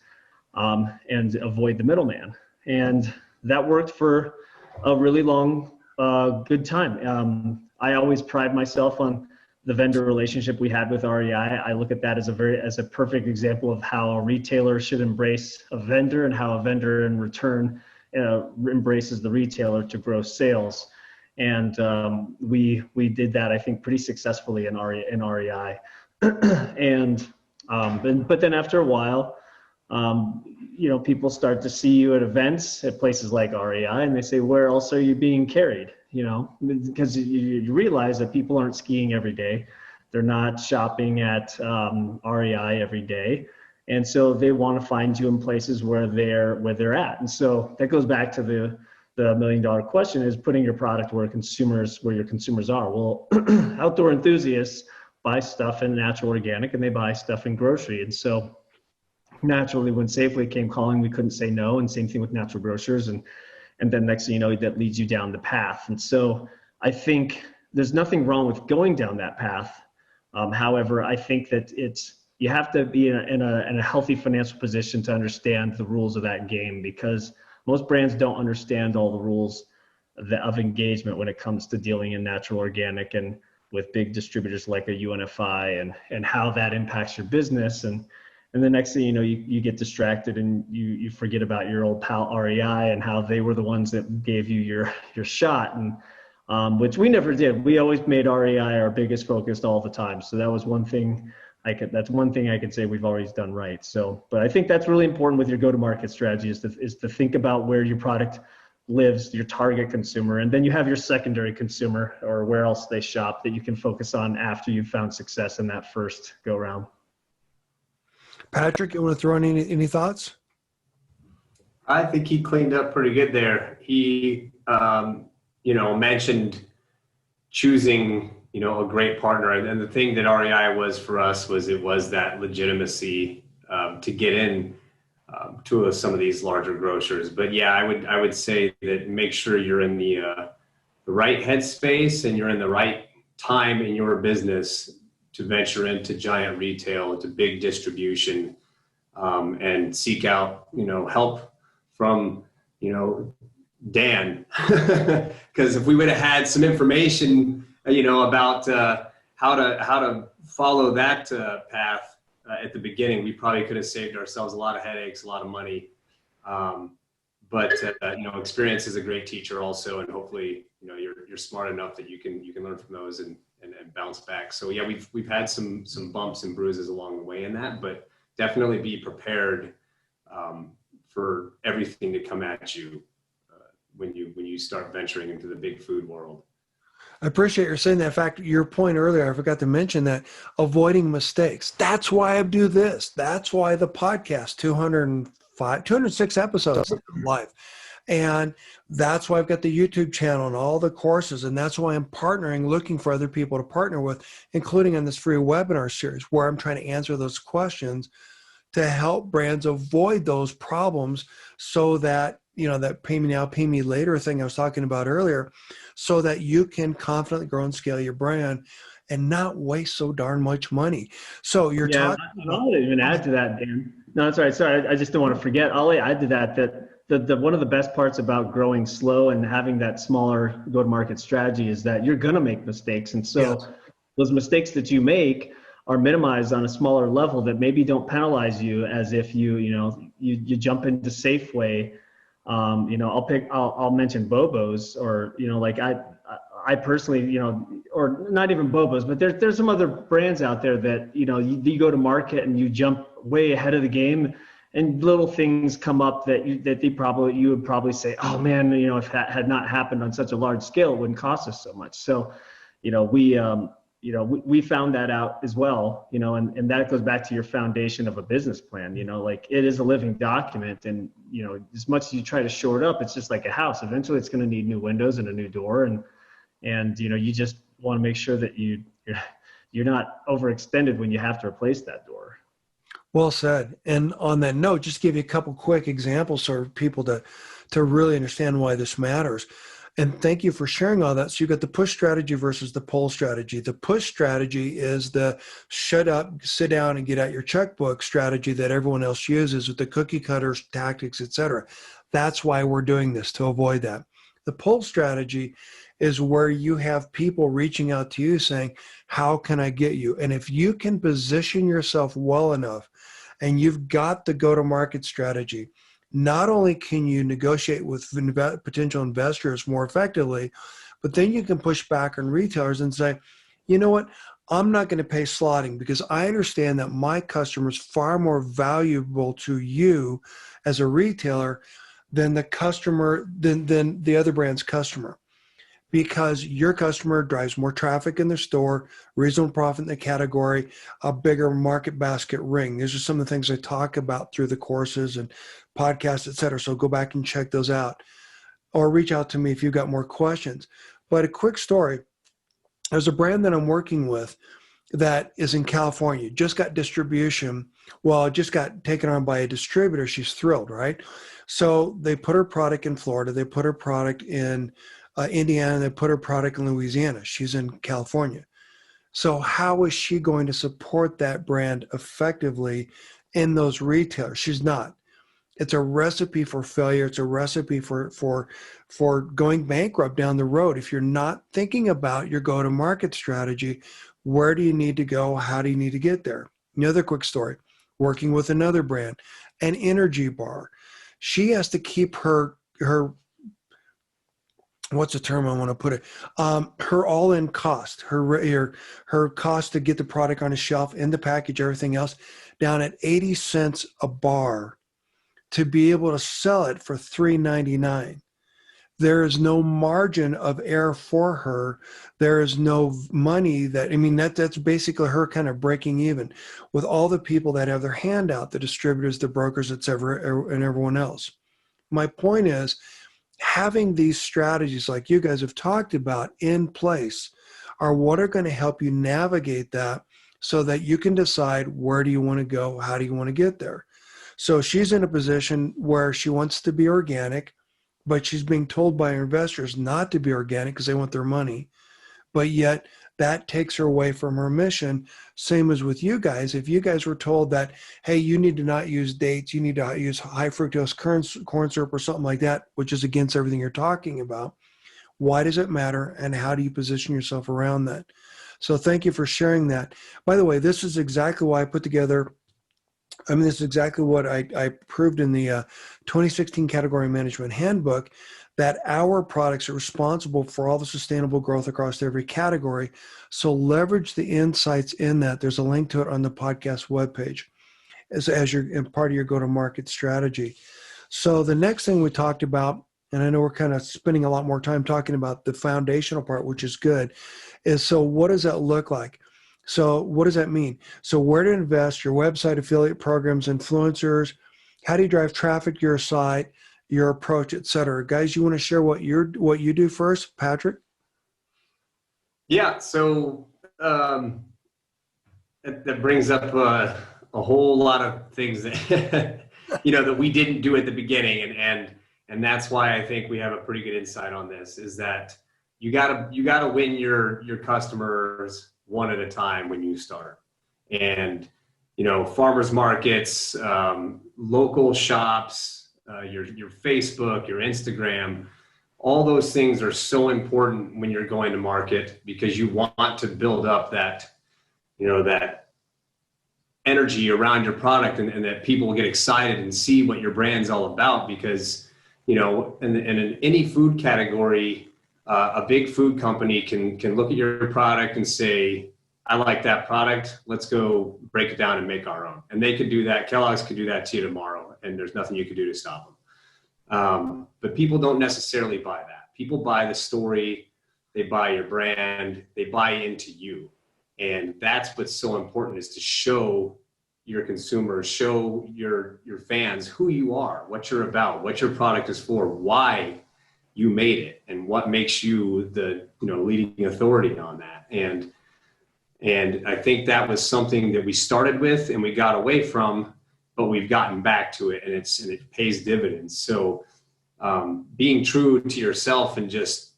and avoid the middleman. And that worked for a really long, good time. I always pride myself on the vendor relationship we had with REI. I look at that as a perfect example of how a retailer should embrace a vendor, and how a vendor in return embraces the retailer to grow sales. And we did that, I think, pretty successfully in REI. And but then after a while, people start to see you at events at places like REI, and they say, where else are you being carried? Because you realize that people aren't skiing every day. They're not shopping at REI every day. And so they want to find you in places where they're at. And so that goes back to the $1 million question, is putting your product where your consumers are. Well, outdoor enthusiasts buy stuff in natural organic, and they buy stuff in grocery. And so naturally, when Safeway came calling, we couldn't say no. And same thing with natural grocers. And then next thing you know, that leads you down the path. And so I think there's nothing wrong with going down that path. However, I think that you have to be in a healthy financial position to understand the rules of that game, because most brands don't understand all the rules of engagement when it comes to dealing in natural organic and with big distributors like a UNFI, and how that impacts your business. And the next thing you know, you get distracted, and you forget about your old pal REI and how they were the ones that gave you your shot, and which we never did. We always made REI our biggest focus all the time. So that was one thing that's one thing I could say we've always done right. So, but I think that's really important with your go-to-market strategy, is to think about where your product lives, your target consumer, and then you have your secondary consumer, or where else they shop, that you can focus on after you've found success in that first go round. Patrick, you want to throw in any thoughts? I think he cleaned up pretty good there. He, mentioned choosing, a great partner. And the thing that REI was for us was that legitimacy to get in to some of these larger grocers. But yeah, I would say that make sure you're in the right headspace, and you're in the right time in your business to venture into giant retail, into big distribution, and seek out, help from, Dan, because if we would have had some information, about how to follow that path at the beginning, we probably could have saved ourselves a lot of headaches, a lot of money. But experience is a great teacher also, and hopefully, you're smart enough that you can learn from those and bounce back. So yeah, we've had some bumps and bruises along the way in that, but definitely be prepared for everything to come at you when you start venturing into the big food world. I appreciate your saying that. In fact, your point earlier, I forgot to mention that avoiding mistakes. That's why I do this. That's why the podcast, 206 episodes live. And that's why I've got the YouTube channel and all the courses. And that's why I'm partnering, looking for other people to partner with, including on this free webinar series where I'm trying to answer those questions to help brands avoid those problems so that, that pay me now, pay me later thing I was talking about earlier, so that you can confidently grow and scale your brand and not waste so darn much money. So you're talking. I'll even add to that, Dan. No, that's all right. Sorry, I just don't want to forget. I'll add to that the one of the best parts about growing slow and having that smaller go-to-market strategy is that you're going to make mistakes. And so those mistakes that you make are minimized on a smaller level that maybe don't penalize you as if you jump into Safeway. I'll mention Bobo's or, I personally, or not even Bobo's, but there's some other brands out there that, you go to market and you jump way ahead of the game and little things come up that you would probably say, oh man, if that had not happened on such a large scale, it wouldn't cost us so much. So, we found that out as well, and that goes back to your foundation of a business plan, it is a living document, and, as much as you try to shore it up, it's just like a house. Eventually it's going to need new windows and a new door. And you just want to make sure that you're not overextended when you have to replace that door. Well said. And on that note, just give you a couple quick examples for people to really understand why this matters. And thank you for sharing all that. So you've got the push strategy versus the pull strategy. The push strategy is the shut up, sit down and get out your checkbook strategy that everyone else uses with the cookie cutters, tactics, etc. That's why we're doing this, to avoid that. The pull strategy is where you have people reaching out to you saying, how can I get you? And if you can position yourself well enough and you've got the go-to-market strategy, not only can you negotiate with potential investors more effectively, but then you can push back on retailers and say, you know what, I'm not going to pay slotting because I understand that my customer is far more valuable to you as a retailer than the customer, than the other brand's customer. Because your customer drives more traffic in their store, reasonable profit in the category, a bigger market basket ring. These are some of the things I talk about through the courses and podcasts, et cetera. So go back and check those out or reach out to me if you've got more questions. But a quick story. There's a brand that I'm working with that is in California, just got distribution. Well, it just got taken on by a distributor. She's thrilled, right? So they put her product in Florida. They put her product in Indiana, they put her product in Louisiana. She's in California. So how is she going to support that brand effectively in those retailers? She's not. It's a recipe for failure. It's a recipe for going bankrupt down the road. If you're not thinking about your go-to-market strategy, where do you need to go? How do you need to get there? Another quick story, working with another brand, an energy bar. She has to keep her what's the term I want to put it? Her all-in cost, her cost to get the product on the shelf, in the package, everything else, down at 80 cents a bar to be able to sell it for $3.99. There is no margin of error for her. There is no money that's basically her kind of breaking even with all the people that have their hand out, the distributors, the brokers, et cetera, and everyone else. My point is, having these strategies like you guys have talked about in place are what are going to help you navigate that so that you can decide where do you want to go, how do you want to get there. So she's in a position where she wants to be organic, but she's being told by her investors not to be organic because they want their money. But yet that takes her away from her mission. Same as with you guys. If you guys were told that, hey, you need to not use dates, you need to use high fructose corn syrup or something like that, which is against everything you're talking about, why does it matter? And how do you position yourself around that? So thank you for sharing that. By the way, this is exactly why I put together, this is exactly what I proved in the 2016 Category Management Handbook, that our products are responsible for all the sustainable growth across every category. So leverage the insights in that. There's a link to it on the podcast webpage as your part of your go-to-market strategy. So the next thing we talked about, and I know we're kind of spending a lot more time talking about the foundational part, which is good, is so what does that look like? So what does that mean? So where to invest, your website, affiliate programs, influencers, how do you drive traffic to your site, your approach, et cetera. Guys, you want to share what you do first, Patrick? Yeah, so that brings up a whole lot of things that that we didn't do at the beginning, and that's why I think we have a pretty good insight on this, is that you gotta win your customers one at a time when you start. And farmers markets, local shops, your Facebook, your Instagram, all those things are so important when you're going to market, because you want to build up that that energy around your product, and that people will get excited and see what your brand's all about. Because in any food category, a big food company can look at your product and say, I like that product, let's go break it down and make our own. And they could do that. Kellogg's could do that to you tomorrow, and there's nothing you could do to stop them. But people don't necessarily buy that. People buy the story, they buy your brand, they buy into you. And that's what's so important, is to show your consumers, show your fans who you are, what you're about, what your product is for, why you made it, and what makes you the leading authority on that. And I think that was something that we started with and we got away from, but we've gotten back to it, and it pays dividends. So being true to yourself and just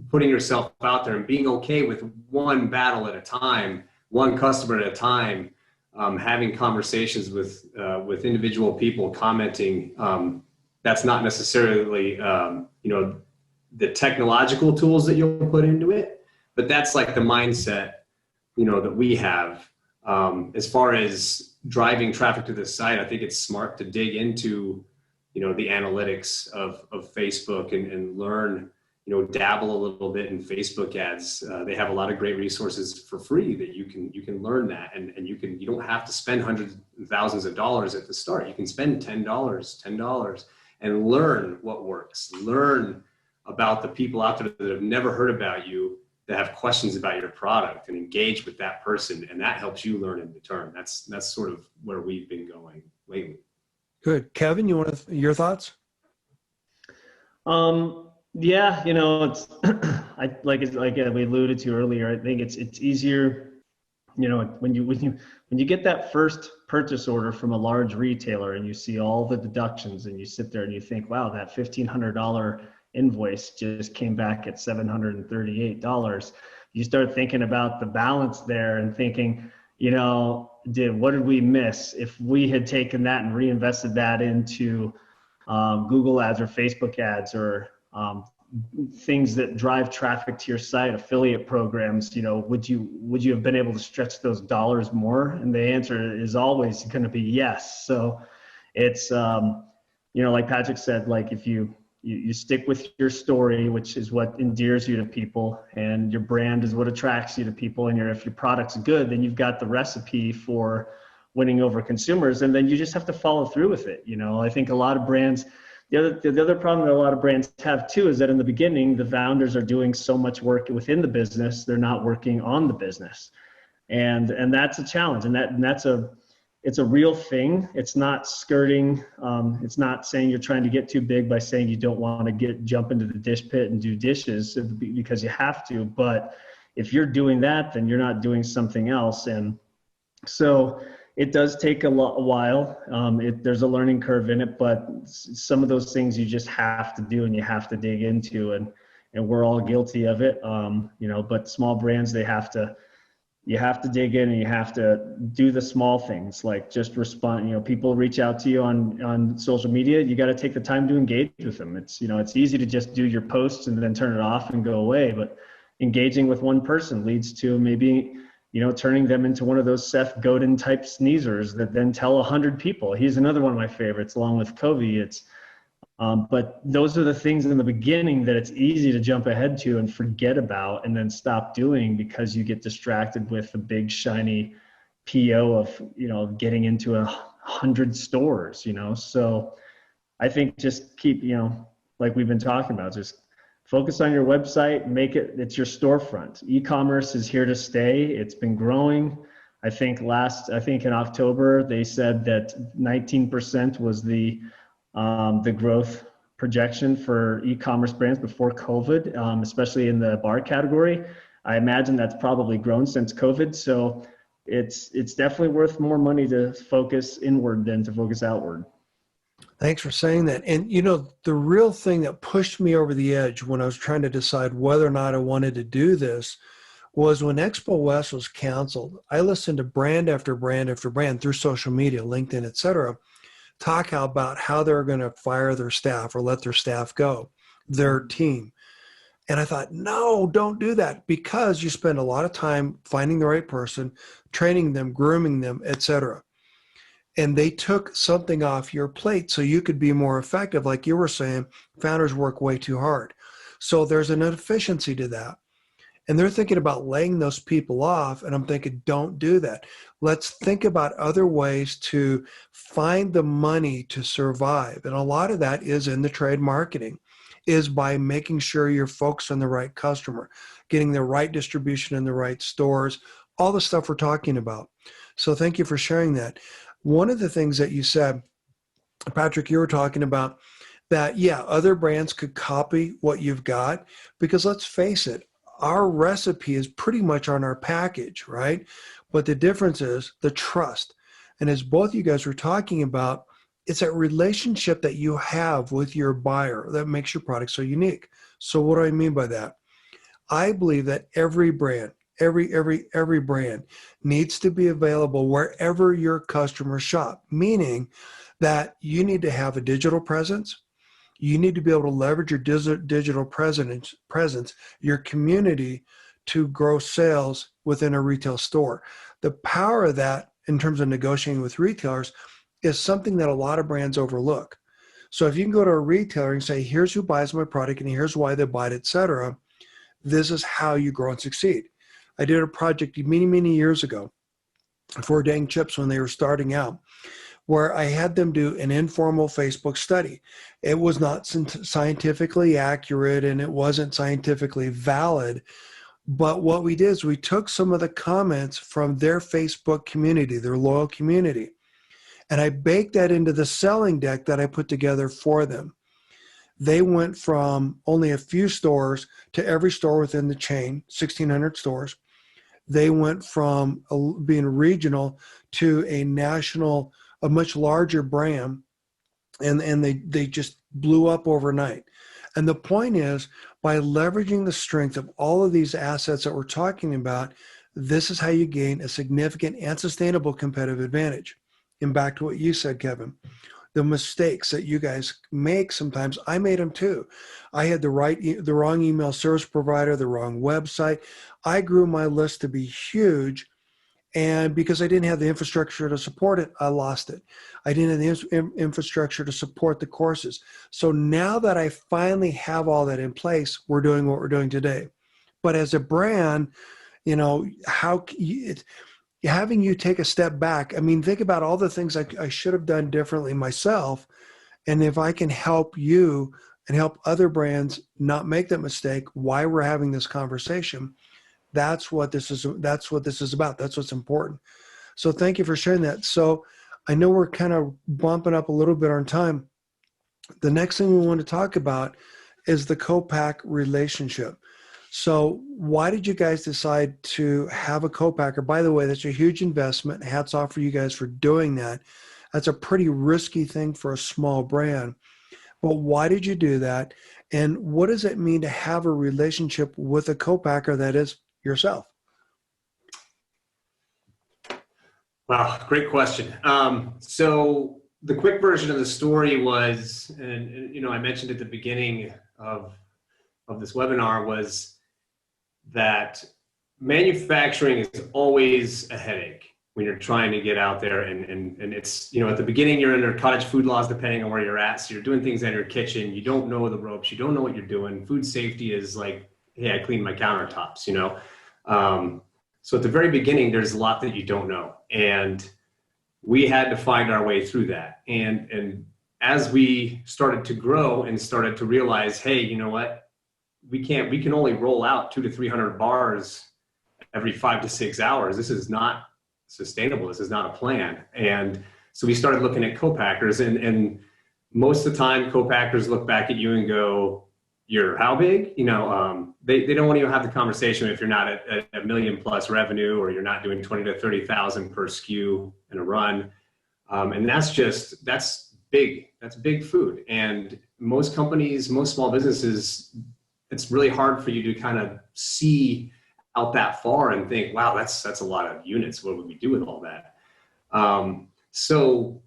putting yourself out there and being okay with one battle at a time, one customer at a time, having conversations with individual people, commenting. That's not necessarily the technological tools that you'll put into it, but that's like the mindset that we have. As far as driving traffic to the site, I think it's smart to dig into the analytics of Facebook and learn, dabble a little bit in Facebook ads. They have a lot of great resources for free that you can learn that, and you don't have to spend hundreds of thousands of dollars at the start. You can spend $10 and learn what works. Learn about the people out there that have never heard about you, that have questions about your product, and engage with that person, and that helps you learn in return. That's sort of where we've been going lately. Good. Kevin, your thoughts? Yeah, it's like we alluded to earlier. I think it's easier, when you get that first purchase order from a large retailer and you see all the deductions, and you sit there and you think, wow, that $1,500 invoice just came back at $738. You start thinking about the balance there and thinking, what did we miss? If we had taken that and reinvested that into Google ads or Facebook ads, or things that drive traffic to your site, affiliate programs, would you have been able to stretch those dollars more? And the answer is always going to be yes. So it's, like Patrick said, like if you stick with your story, which is what endears you to people, and your brand is what attracts you to people. And if your product's good, then you've got the recipe for winning over consumers. And then you just have to follow through with it. I think a lot of brands, the other problem that a lot of brands have too, is that in the beginning, the founders are doing so much work within the business, they're not working on the business. And that's a challenge. And it's a real thing. It's not skirting. It's not saying you're trying to get too big by saying you don't want to jump into the dish pit and do dishes because you have to. But if you're doing that, then you're not doing something else. And so it does take a while. There's a learning curve in it, but some of those things you just have to do and you have to dig into. and we're all guilty of it. But small brands, you have to dig in and you have to do the small things, like just respond. People reach out to you on social media. You got to take the time to engage with them. It's easy to just do your posts and then turn it off and go away. But engaging with one person leads to maybe, turning them into one of those Seth Godin type sneezers that then tell 100 people. He's another one of my favorites, along with Covey. But those are the things in the beginning that it's easy to jump ahead to and forget about and then stop doing because you get distracted with the big shiny PO of, getting into 100 stores, So I think just keep, like we've been talking about, just focus on your website, it's your storefront. E-commerce is here to stay. It's been growing. I think in October, they said that 19% was the growth projection for e-commerce brands before COVID, especially in the bar category. I imagine that's probably grown since COVID. So it's definitely worth more money to focus inward than to focus outward. Thanks for saying that. And the real thing that pushed me over the edge when I was trying to decide whether or not I wanted to do this was when Expo West was canceled. I listened to brand after brand after brand through social media, LinkedIn, et cetera, talk about how they're going to fire their staff or let their staff go, their team. And I thought, no, don't do that, because you spend a lot of time finding the right person, training them, grooming them, et cetera. And they took something off your plate so you could be more effective. Like you were saying, founders work way too hard. So there's an inefficiency to that. And they're thinking about laying those people off. And I'm thinking, don't do that. Let's think about other ways to find the money to survive. And a lot of that is in the trade marketing, is by making sure you're focused on the right customer, getting the right distribution in the right stores, all the stuff we're talking about. So thank you for sharing that. One of the things that you said, Patrick, you were talking about that, yeah, other brands could copy what you've got, because let's face it, our recipe is pretty much on our package, right? But the difference is the trust. And as both you guys were talking about, it's that relationship that you have with your buyer that makes your product so unique. So what do I mean by that? I believe that every brand, every brand needs to be available wherever your customers shop, meaning that you need to have a digital presence. You need to be able to leverage your digital presence, your community, to grow sales within a retail store. The power of that in terms of negotiating with retailers is something that a lot of brands overlook. So if you can go to a retailer and say, here's who buys my product and here's why they buy it, et cetera, this is how you grow and succeed. I did a project many, many years ago for Dang Chips when they were starting out, where I had them do an informal Facebook study. It was not scientifically accurate and it wasn't scientifically valid. But what we did is we took some of the comments from their Facebook community, their loyal community, and I baked that into the selling deck that I put together for them. They went from only a few stores to every store within the chain, 1,600 stores. They went from being regional to a national, a much larger brand, and they just blew up overnight. And the point is, by leveraging the strength of all of these assets that we're talking about, this is how you gain a significant and sustainable competitive advantage. And back to what you said, Kevin, the mistakes that you guys make, sometimes I made them too. I had the wrong email service provider, the wrong website. I grew my list to be huge, and because I didn't have the infrastructure to support it, I lost it. I didn't have the infrastructure to support the courses. So now that I finally have all that in place, we're doing what we're doing today. But as a brand, having you take a step back, think about all the things I should have done differently myself. And if I can help you and help other brands not make that mistake, why we're having this conversation, that's what this is about. That's what's important. So thank you for sharing that. So I know we're kind of bumping up a little bit on time. The next thing we want to talk about is the co-pack relationship. So why did you guys decide to have a co-packer? By the way, that's a huge investment. Hats off for you guys for doing that. That's a pretty risky thing for a small brand. But why did you do that? And what does it mean to have a relationship with a co-packer that is yourself? Wow, great question. So the quick version of the story was, and I mentioned at the beginning of this webinar, was that manufacturing is always a headache when you're trying to get out there, and it's, at the beginning you're under cottage food laws depending on where you're at, so you're doing things in your kitchen, you don't know the ropes, you don't know what you're doing. Food safety is like, hey, I clean my countertops, so at the very beginning there's a lot that you don't know, and we had to find our way through that. And as we started to grow and started to realize, hey, you know what, we can only roll out 200 to 300 bars every 5 to 6 hours. This is not sustainable. This is not a plan. And so we started looking at co-packers, and most of the time co-packers look back at you and go, you're how big? They don't want to even have the conversation if you're not at a million plus revenue, or you're not doing 20 to 30,000 per SKU in a run. And that's big. That's big food. And most companies, most small businesses, it's really hard for you to kind of see out that far and think, wow, that's a lot of units. What would we do with all that? So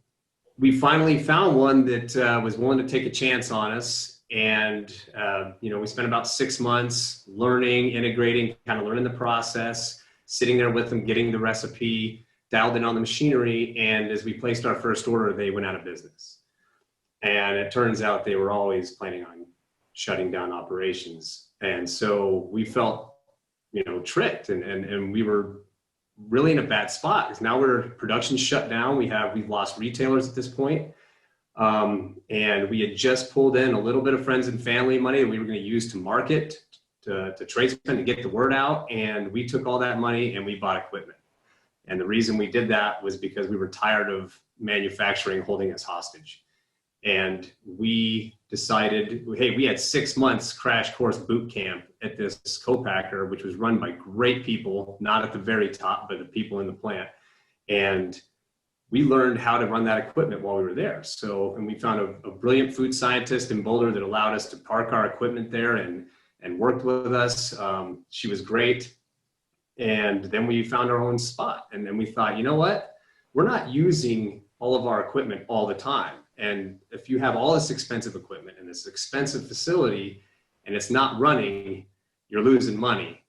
we finally found one that was willing to take a chance on us. And, we spent about 6 months learning, integrating, kind of learning the process, sitting there with them, getting the recipe, dialed in on the machinery. And as we placed our first order, they went out of business. And it turns out they were always planning on shutting down operations. And so we felt, tricked, and we were really in a bad spot, because now production shut down. We've lost retailers at this point. And we had just pulled in a little bit of friends and family money that we were going to use to market, to trade spend, to get the word out. And we took all that money and we bought equipment. And the reason we did that was because we were tired of manufacturing holding us hostage. And we decided, hey, we had 6 months crash course boot camp at this co-packer, which was run by great people, not at the very top, but the people in the plant. And we learned how to run that equipment while we were there. And we found a brilliant food scientist in Boulder that allowed us to park our equipment there and worked with us. She was great. And then we found our own spot. And then we thought, you know what? We're not using all of our equipment all the time. And if you have all this expensive equipment in this expensive facility and it's not running, you're losing money.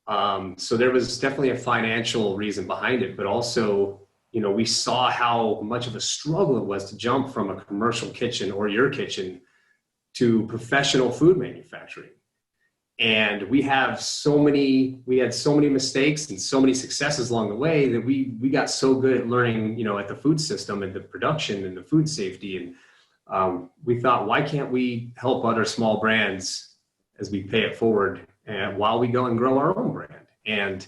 So there was definitely a financial reason behind it, but also, we saw how much of a struggle it was to jump from a commercial kitchen or your kitchen to professional food manufacturing. And we had so many mistakes and so many successes along the way that we got so good at learning, at the food system and the production and the food safety. And we thought, why can't we help other small brands as we pay it forward, and while we go and grow our own brand? And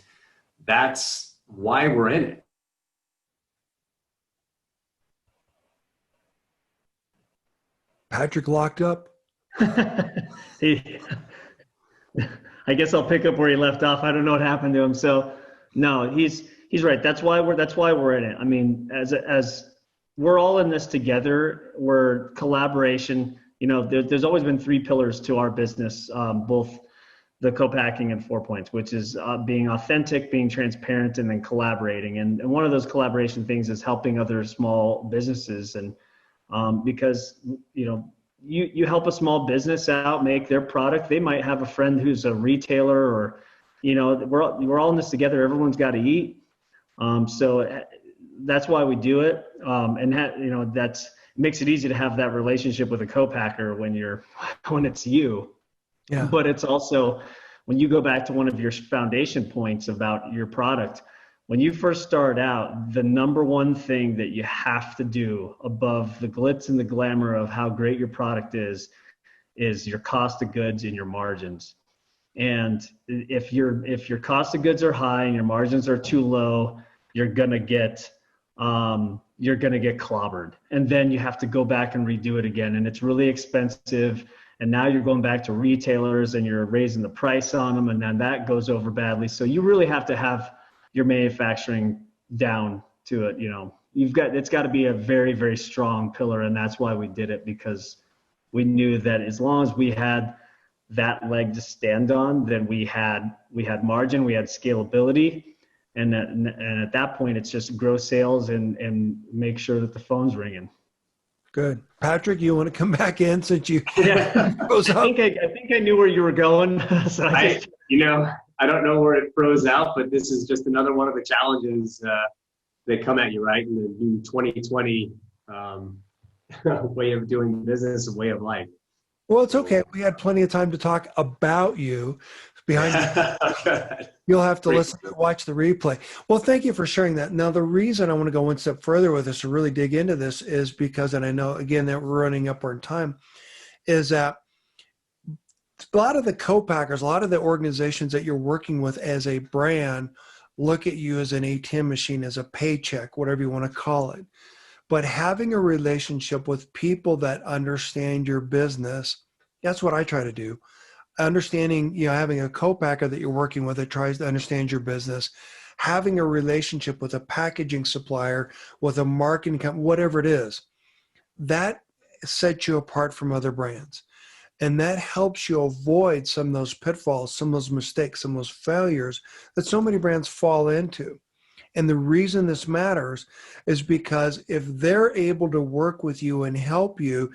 that's why we're in it. Patrick locked up. I guess I'll pick up where he left off. I don't know what happened to him. So no, he's right. That's why we're in it. I mean, as we're all in this together, we're collaboration. There's always been 3 pillars to our business, both the co-packing and 4 Points, which is being authentic, being transparent, and then collaborating. And one of those collaboration things is helping other small businesses. And because, you help a small business out, make their product. They might have a friend who's a retailer, or, we're all in this together. Everyone's got to eat. So that's why we do it. And that makes it easy to have that relationship with a co-packer when it's you. Yeah. But it's also, when you go back to one of your foundation points about your product, when you first start out, the number one thing that you have to do above the glitz and the glamour of how great your product is your cost of goods and your margins. And if your cost of goods are high and your margins are too low, you're gonna get clobbered. And then you have to go back and redo it again. And it's really expensive. And now you're going back to retailers and you're raising the price on them, and then that goes over badly. So you really have to have your manufacturing down to it. It's got to be a very, very strong pillar. And that's why we did it, because we knew that as long as we had that leg to stand on, then we had margin, we had scalability. And at that point, it's just grow sales and make sure that the phone's ringing. Good. Patrick, you want to come back in since you Yeah. froze up? I think I knew where you were going. So I don't know where it froze out, but this is just another one of the challenges that come at you, right? In the new 2020 way of doing business and way of life. Well, it's okay. We had plenty of time to talk about you behind you. You'll have to watch the replay. Well, thank you for sharing that. Now, the reason I want to go one step further with this to really dig into this is because, and I know, again, that we're running up on time, is that a lot of the co-packers, a lot of the organizations that you're working with as a brand look at you as an ATM machine, as a paycheck, whatever you want to call it. But having a relationship with people that understand your business, that's what I try to do. Understanding, having a co-packer that you're working with that tries to understand your business, having a relationship with a packaging supplier, with a marketing company, whatever it is, that sets you apart from other brands. And that helps you avoid some of those pitfalls, some of those mistakes, some of those failures that so many brands fall into. And the reason this matters is because if they're able to work with you and help you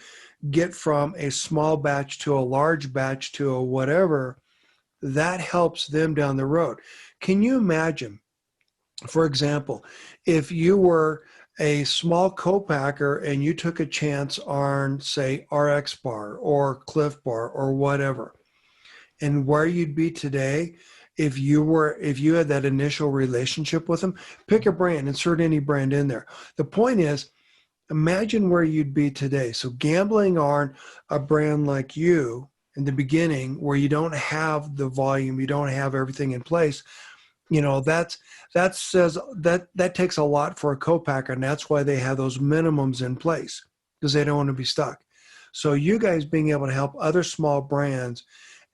get from a small batch to a large batch to a whatever, that helps them down the road. Can you imagine, for example, if you were a small co-packer and you took a chance on, say, RX Bar or Cliff Bar or whatever, and where you'd be today if you had that initial relationship with them? Pick a brand, insert any brand in there. The point is, imagine where you'd be today. So gambling on a brand like you in the beginning, where you don't have the volume, you don't have everything in place, that takes a lot for a co-packer, and that's why they have those minimums in place, because they don't want to be stuck. So you guys being able to help other small brands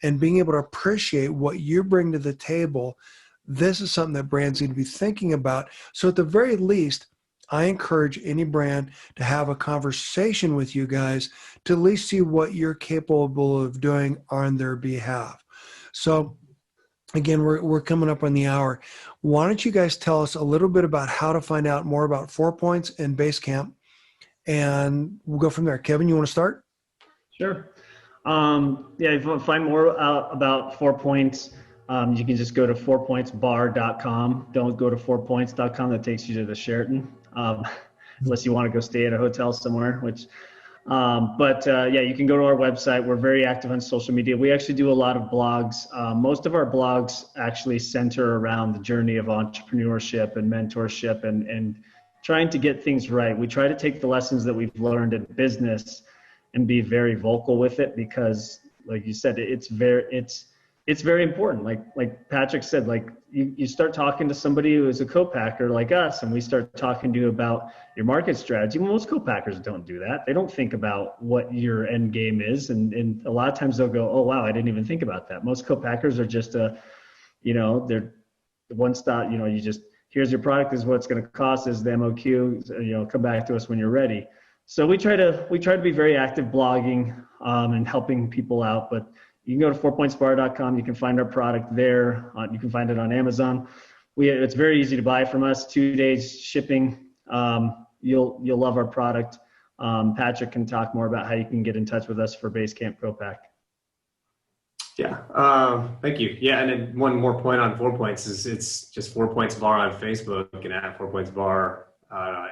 and being able to appreciate what you bring to the table, this is something that brands need to be thinking about. So at the very least, I encourage any brand to have a conversation with you guys to at least see what you're capable of doing on their behalf. So again, we're coming up on the hour. Why don't you guys tell us a little bit about how to find out more about 4 Points and Basecamp, and we'll go from there. Kevin, you want to start? Sure. If you want to find more out about 4 Points, you can just go to 4pointsbar.com. Don't go to 4points.com. That takes you to the Sheraton, unless you want to go stay at a hotel somewhere, you can go to our website. We're very active on social media. We actually do a lot of blogs. Most of our blogs actually center around the journey of entrepreneurship and mentorship and trying to get things right. We try to take the lessons that we've learned in business and be very vocal with it, because like you said, it's very important. Like Patrick said, like you start talking to somebody who is a co-packer like us, and we start talking to you about your market strategy. Most co-packers don't do that. They don't think about what your end game is. And a lot of times they'll go, oh, wow, I didn't even think about that. Most co-packers are just they're one stop, you just, here's your product, this is what it's going to cost, is the MOQ, come back to us when you're ready. So we try to be very active blogging and helping people out, but you can go to 4pointsbar.com. You can find our product there. You can find it on Amazon. It's very easy to buy from us. 2 days shipping. You'll love our product. Patrick can talk more about how you can get in touch with us for Basecamp Co-Pack. Yeah, thank you. Yeah, and then one more point on 4 Points is it's just 4 Points Bar on Facebook and at 4 Points Bar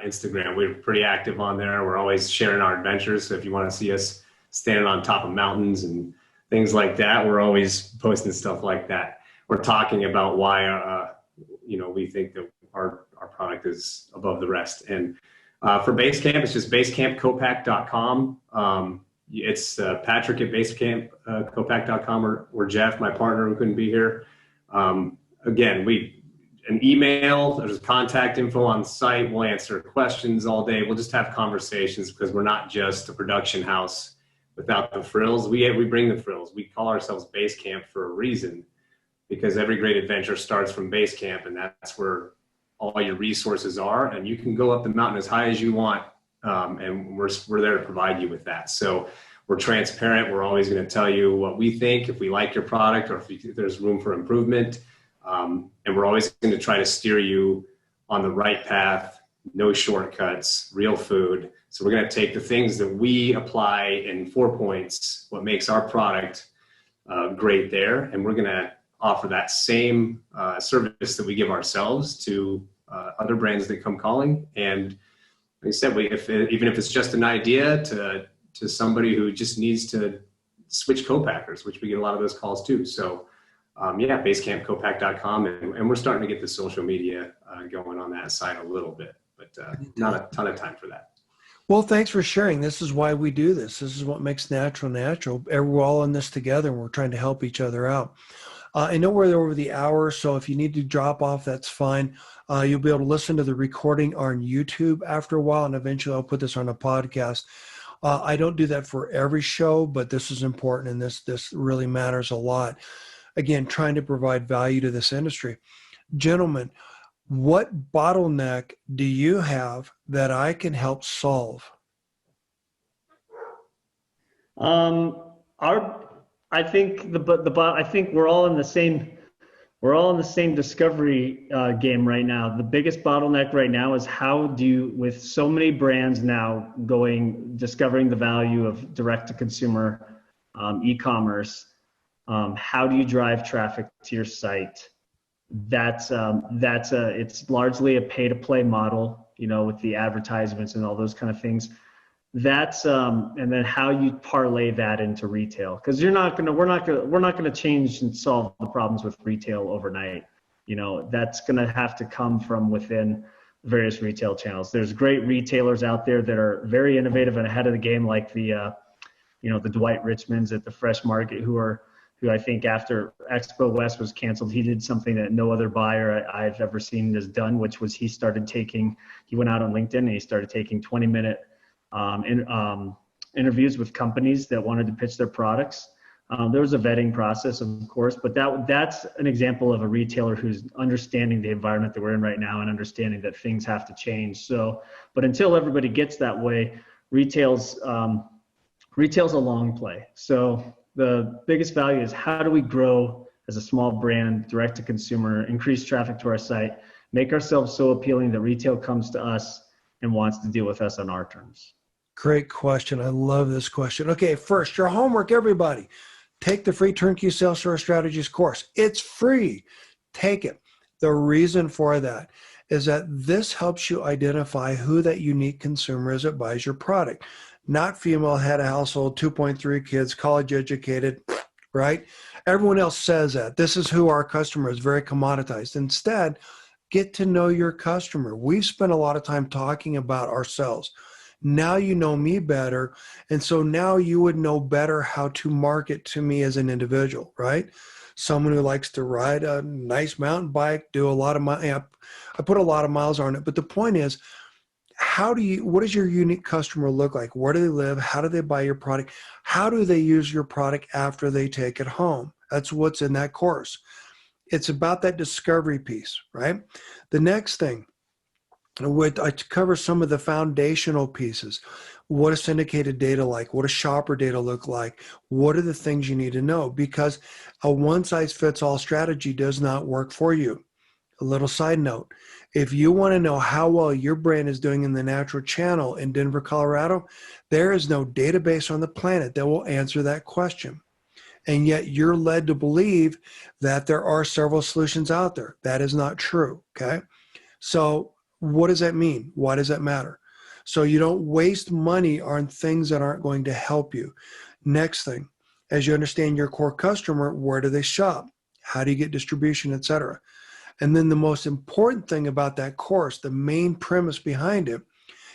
Instagram. We're pretty active on there. We're always sharing our adventures. So if you want to see us standing on top of mountains and things like that, we're always posting stuff like that. We're talking about why, we think that our product is above the rest. And for Basecamp, it's just basecampcopack.com. It's Patrick at basecampcopack.com or Jeff, my partner, who couldn't be here. Again, an email, there's contact info on the site. We'll answer questions all day. We'll just have conversations, because we're not just a production house without the frills. We bring the frills. We call ourselves Basecamp for a reason, because every great adventure starts from Basecamp, and that's where all your resources are. And you can go up the mountain as high as you want, and we're there to provide you with that. So we're transparent. We're always going to tell you what we think, if we like your product or if there's room for improvement. And we're always going to try to steer you on the right path, no shortcuts, real food. So we're going to take the things that we apply in 4 points, what makes our product great there, and we're going to offer that same service that we give ourselves to other brands that come calling. And like I said, even if it's just an idea to somebody who just needs to switch co-packers, which we get a lot of those calls too. So basecampcopack.com, and we're starting to get the social media going on that side a little bit, but not a ton of time for that. Well, thanks for sharing. This is why we do this. This is what makes natural natural. We're all in this together, and we're trying to help each other out. I know we're over the hour, so if you need to drop off, that's fine. You'll be able to listen to the recording on YouTube after a while, and eventually I'll put this on a podcast. I don't do that for every show, but this is important, and this really matters a lot. Again, trying to provide value to this industry. Gentlemen, what bottleneck do you have that I can help solve? I think I think we're all in the same discovery game right now. The biggest bottleneck right now is with so many brands now discovering the value of direct to consumer e-commerce. How do you drive traffic to your site? It's largely a pay to play model, with the advertisements and all those kind of things. And then how you parlay that into retail, because we're not going to change and solve the problems with retail overnight. That's going to have to come from within various retail channels. There's great retailers out there that are very innovative and ahead of the game, like the Dwight Richmonds at the Fresh Market, who I think after Expo West was canceled, he did something that no other buyer I've ever seen has done, which was he went out on LinkedIn and he started taking 20-minute interviews with companies that wanted to pitch their products. There was a vetting process, of course, but that's an example of a retailer who's understanding the environment that we're in right now and understanding that things have to change. But until everybody gets that way, retail's a long play. So the biggest value is, how do we grow as a small brand, direct to consumer, increase traffic to our site, make ourselves so appealing that retail comes to us and wants to deal with us on our terms? Great question. I love this question. Okay, first, your homework, everybody. Take the free Turnkey Sales Store Strategies course. It's free. Take it. The reason for that is that this helps you identify who that unique consumer is that buys your product. Not female, head of household, 2.3 kids, college educated, right? Everyone else says that. This is who our customer is, very commoditized. Instead, get to know your customer. We've spent a lot of time talking about ourselves. Now you know me better, and so now you would know better how to market to me as an individual, right? Someone who likes to ride a nice mountain bike, do a lot of I put a lot of miles on it, but the point is, what does your unique customer look like? Where do they live? How do they buy your product? How do they use your product after they take it home? That's what's in that course. It's about that discovery piece, right? The next thing, I cover some of the foundational pieces. What is syndicated data like? What does shopper data look like? What are the things you need to know? Because a one-size-fits-all strategy does not work for you. A little side note, if you want to know how well your brand is doing in the natural channel in Denver, Colorado, there is no database on the planet that will answer that question. And yet you're led to believe that there are several solutions out there. That is not true, okay? So what does that mean? Why does that matter? So you don't waste money on things that aren't going to help you. Next thing, as you understand your core customer, where do they shop? How do you get distribution, et cetera? And then the most important thing about that course, the main premise behind it,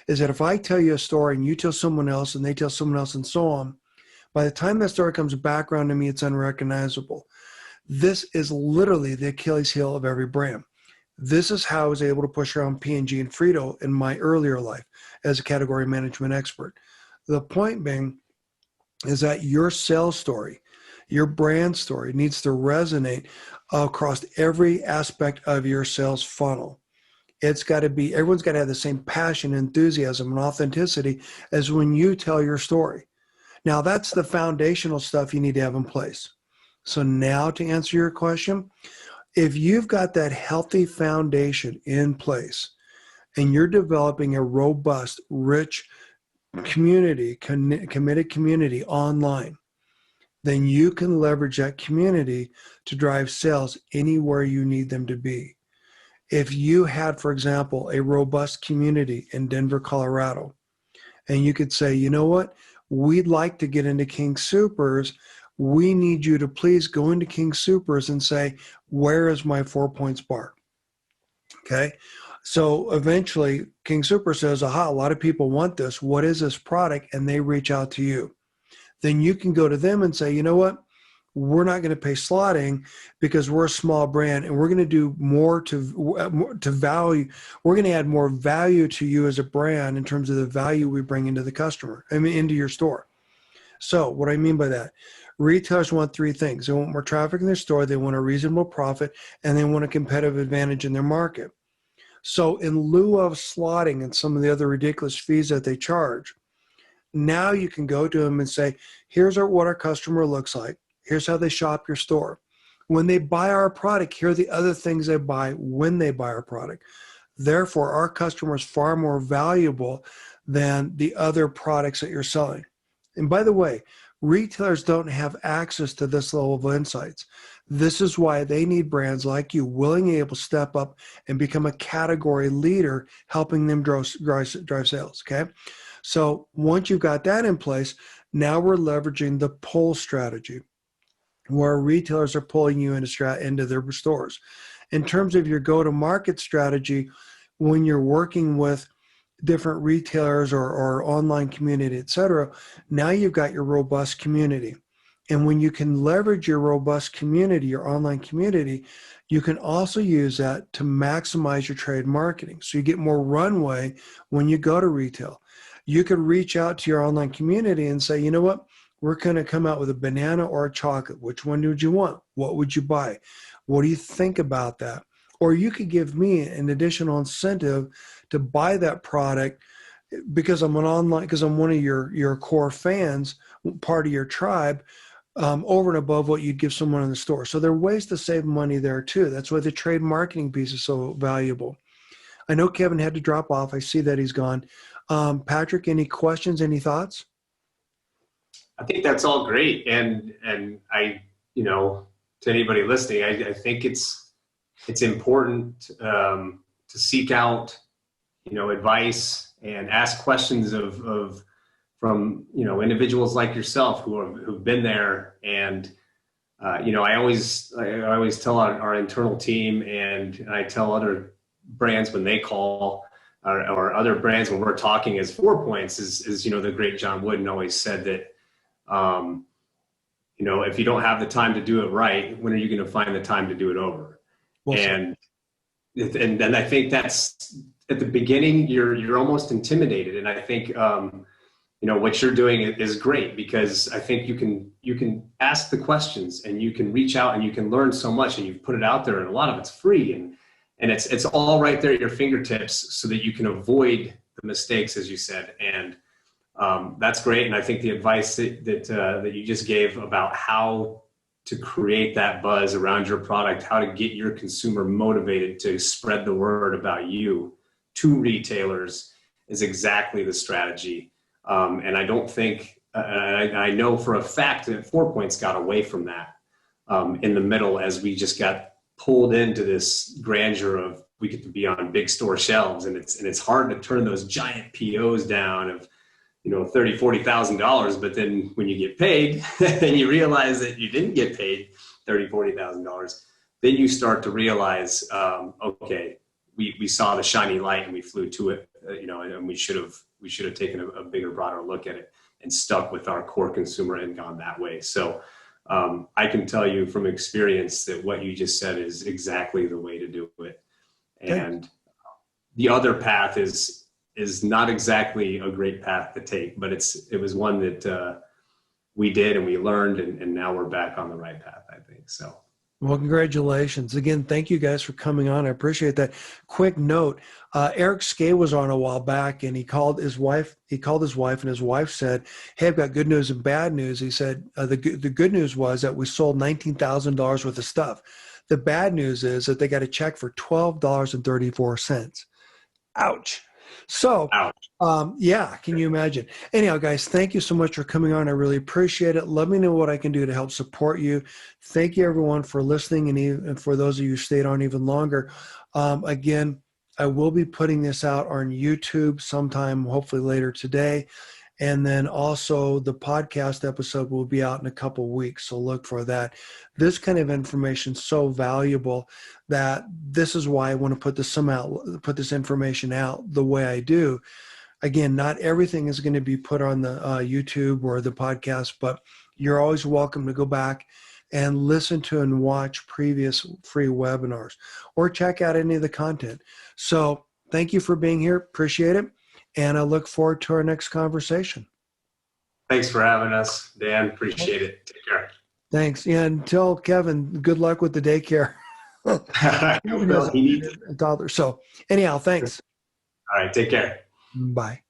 is that if I tell you a story and you tell someone else and they tell someone else and so on, by the time that story comes back around to me, it's unrecognizable. This is literally the Achilles heel of every brand. This is how I was able to push around P&G and Frito in my earlier life as a category management expert. The point being is that your sales story, your brand story needs to resonate across every aspect of your sales funnel. Everyone's got to have the same passion, enthusiasm, and authenticity as when you tell your story. Now, that's the foundational stuff you need to have in place. So now to answer your question, if you've got that healthy foundation in place and you're developing a robust, rich community, committed community online, then you can leverage that community to drive sales anywhere you need them to be. If you had, for example, a robust community in Denver, Colorado, and you could say, you know what, we'd like to get into King Soopers. We need you to please go into King Soopers and say, where is my 4 Points bar? Okay. So eventually King Super says, aha, a lot of people want this. What is this product? And they reach out to you. Then you can go to them and say, you know what? We're not going to pay slotting because we're a small brand and we're going to do more to value. We're going to add more value to you as a brand in terms of the value we bring into the customer, into your store. So what I mean by that, retailers want three things. They want more traffic in their store, they want a reasonable profit, and they want a competitive advantage in their market. So in lieu of slotting and some of the other ridiculous fees that they charge, now you can go to them and say, here's what our customer looks like. Here's how they shop your store. When they buy our product, here are the other things they buy when they buy our product. Therefore, our customer is far more valuable than the other products that you're selling. And by the way, retailers don't have access to this level of insights. This is why they need brands like you willing and able to step up and become a category leader, helping them drive sales, okay? So once you've got that in place, now we're leveraging the pull strategy, where retailers are pulling you into their stores. In terms of your go-to-market strategy, when you're working with different retailers or online community, et cetera, now you've got your robust community. And when you can leverage your robust community, your online community, you can also use that to maximize your trade marketing. So you get more runway when you go to retail. You could reach out to your online community and say, you know what, we're going to come out with a banana or a chocolate. Which one would you want? What would you buy? What do you think about that? Or you could give me an additional incentive to buy that product because I'm one of your core fans, part of your tribe, over and above what you'd give someone in the store. So there are ways to save money there too. That's why the trade marketing piece is so valuable. I know Kevin had to drop off. I see that he's gone. Patrick, any questions, any thoughts? I think that's all great. And I, to anybody listening, I think it's important to seek out, advice and ask questions from individuals like yourself who've been there. And I always tell our internal team, and I tell other brands when they call, or other brands when we're talking, as 4 Points is the great John Wooden always said that, if you don't have the time to do it right, when are you going to find the time to do it over? Well, and I think that's at the beginning, you're almost intimidated. And I think, what you're doing is great, because I think you can ask the questions and you can reach out and you can learn so much, and you've put it out there, and a lot of it's free, and it's all right there at your fingertips, so that you can avoid the mistakes, as you said. And that's great. And I think the advice that you just gave about how to create that buzz around your product, how to get your consumer motivated to spread the word about you to retailers, is exactly the strategy. And I don't think, I know for a fact that 4 Points got away from that in the middle, as we just got pulled into this grandeur of, we get to be on big store shelves, and it's hard to turn those giant POs down of $30,000, $40,000, but then when you get paid, then you realize that you didn't get paid $30,000, $40,000. Then you start to realize, okay, we saw the shiny light and we flew to it, and we should have taken a bigger, broader look at it and stuck with our core consumer and gone that way. So I can tell you from experience that what you just said is exactly the way to do it. And the other path is not exactly a great path to take, but it was one that we did, and we learned, and now we're back on the right path, I think. So Well, congratulations. Again, thank you guys for coming on. I appreciate that. Quick note, Eric Skay was on a while back and he called his wife and his wife said, "Hey, I've got good news and bad news." He said, the good news was that we sold $19,000 worth of stuff. The bad news is that they got a check for $12.34. Ouch. So, Ouch. yeah, can you imagine? Anyhow, guys, thank you so much for coming on. I really appreciate it. Let me know what I can do to help support you. Thank you, everyone, for listening, and for those of you who stayed on even longer. Again, I will be putting this out on YouTube sometime, hopefully later today. And then also the podcast episode will be out in a couple of weeks. So look for that. This kind of information is so valuable that this is why I want to put this information out the way I do. Again, not everything is going to be put on the YouTube or the podcast, but you're always welcome to go back and listen to and watch previous free webinars or check out any of the content. So thank you for being here. Appreciate it. And I look forward to our next conversation. Thanks for having us, Dan. Appreciate it. Take care. Thanks. And tell Kevin, good luck with the daycare. Well, he needs it. A toddler. So anyhow, thanks. All right. Take care. Bye.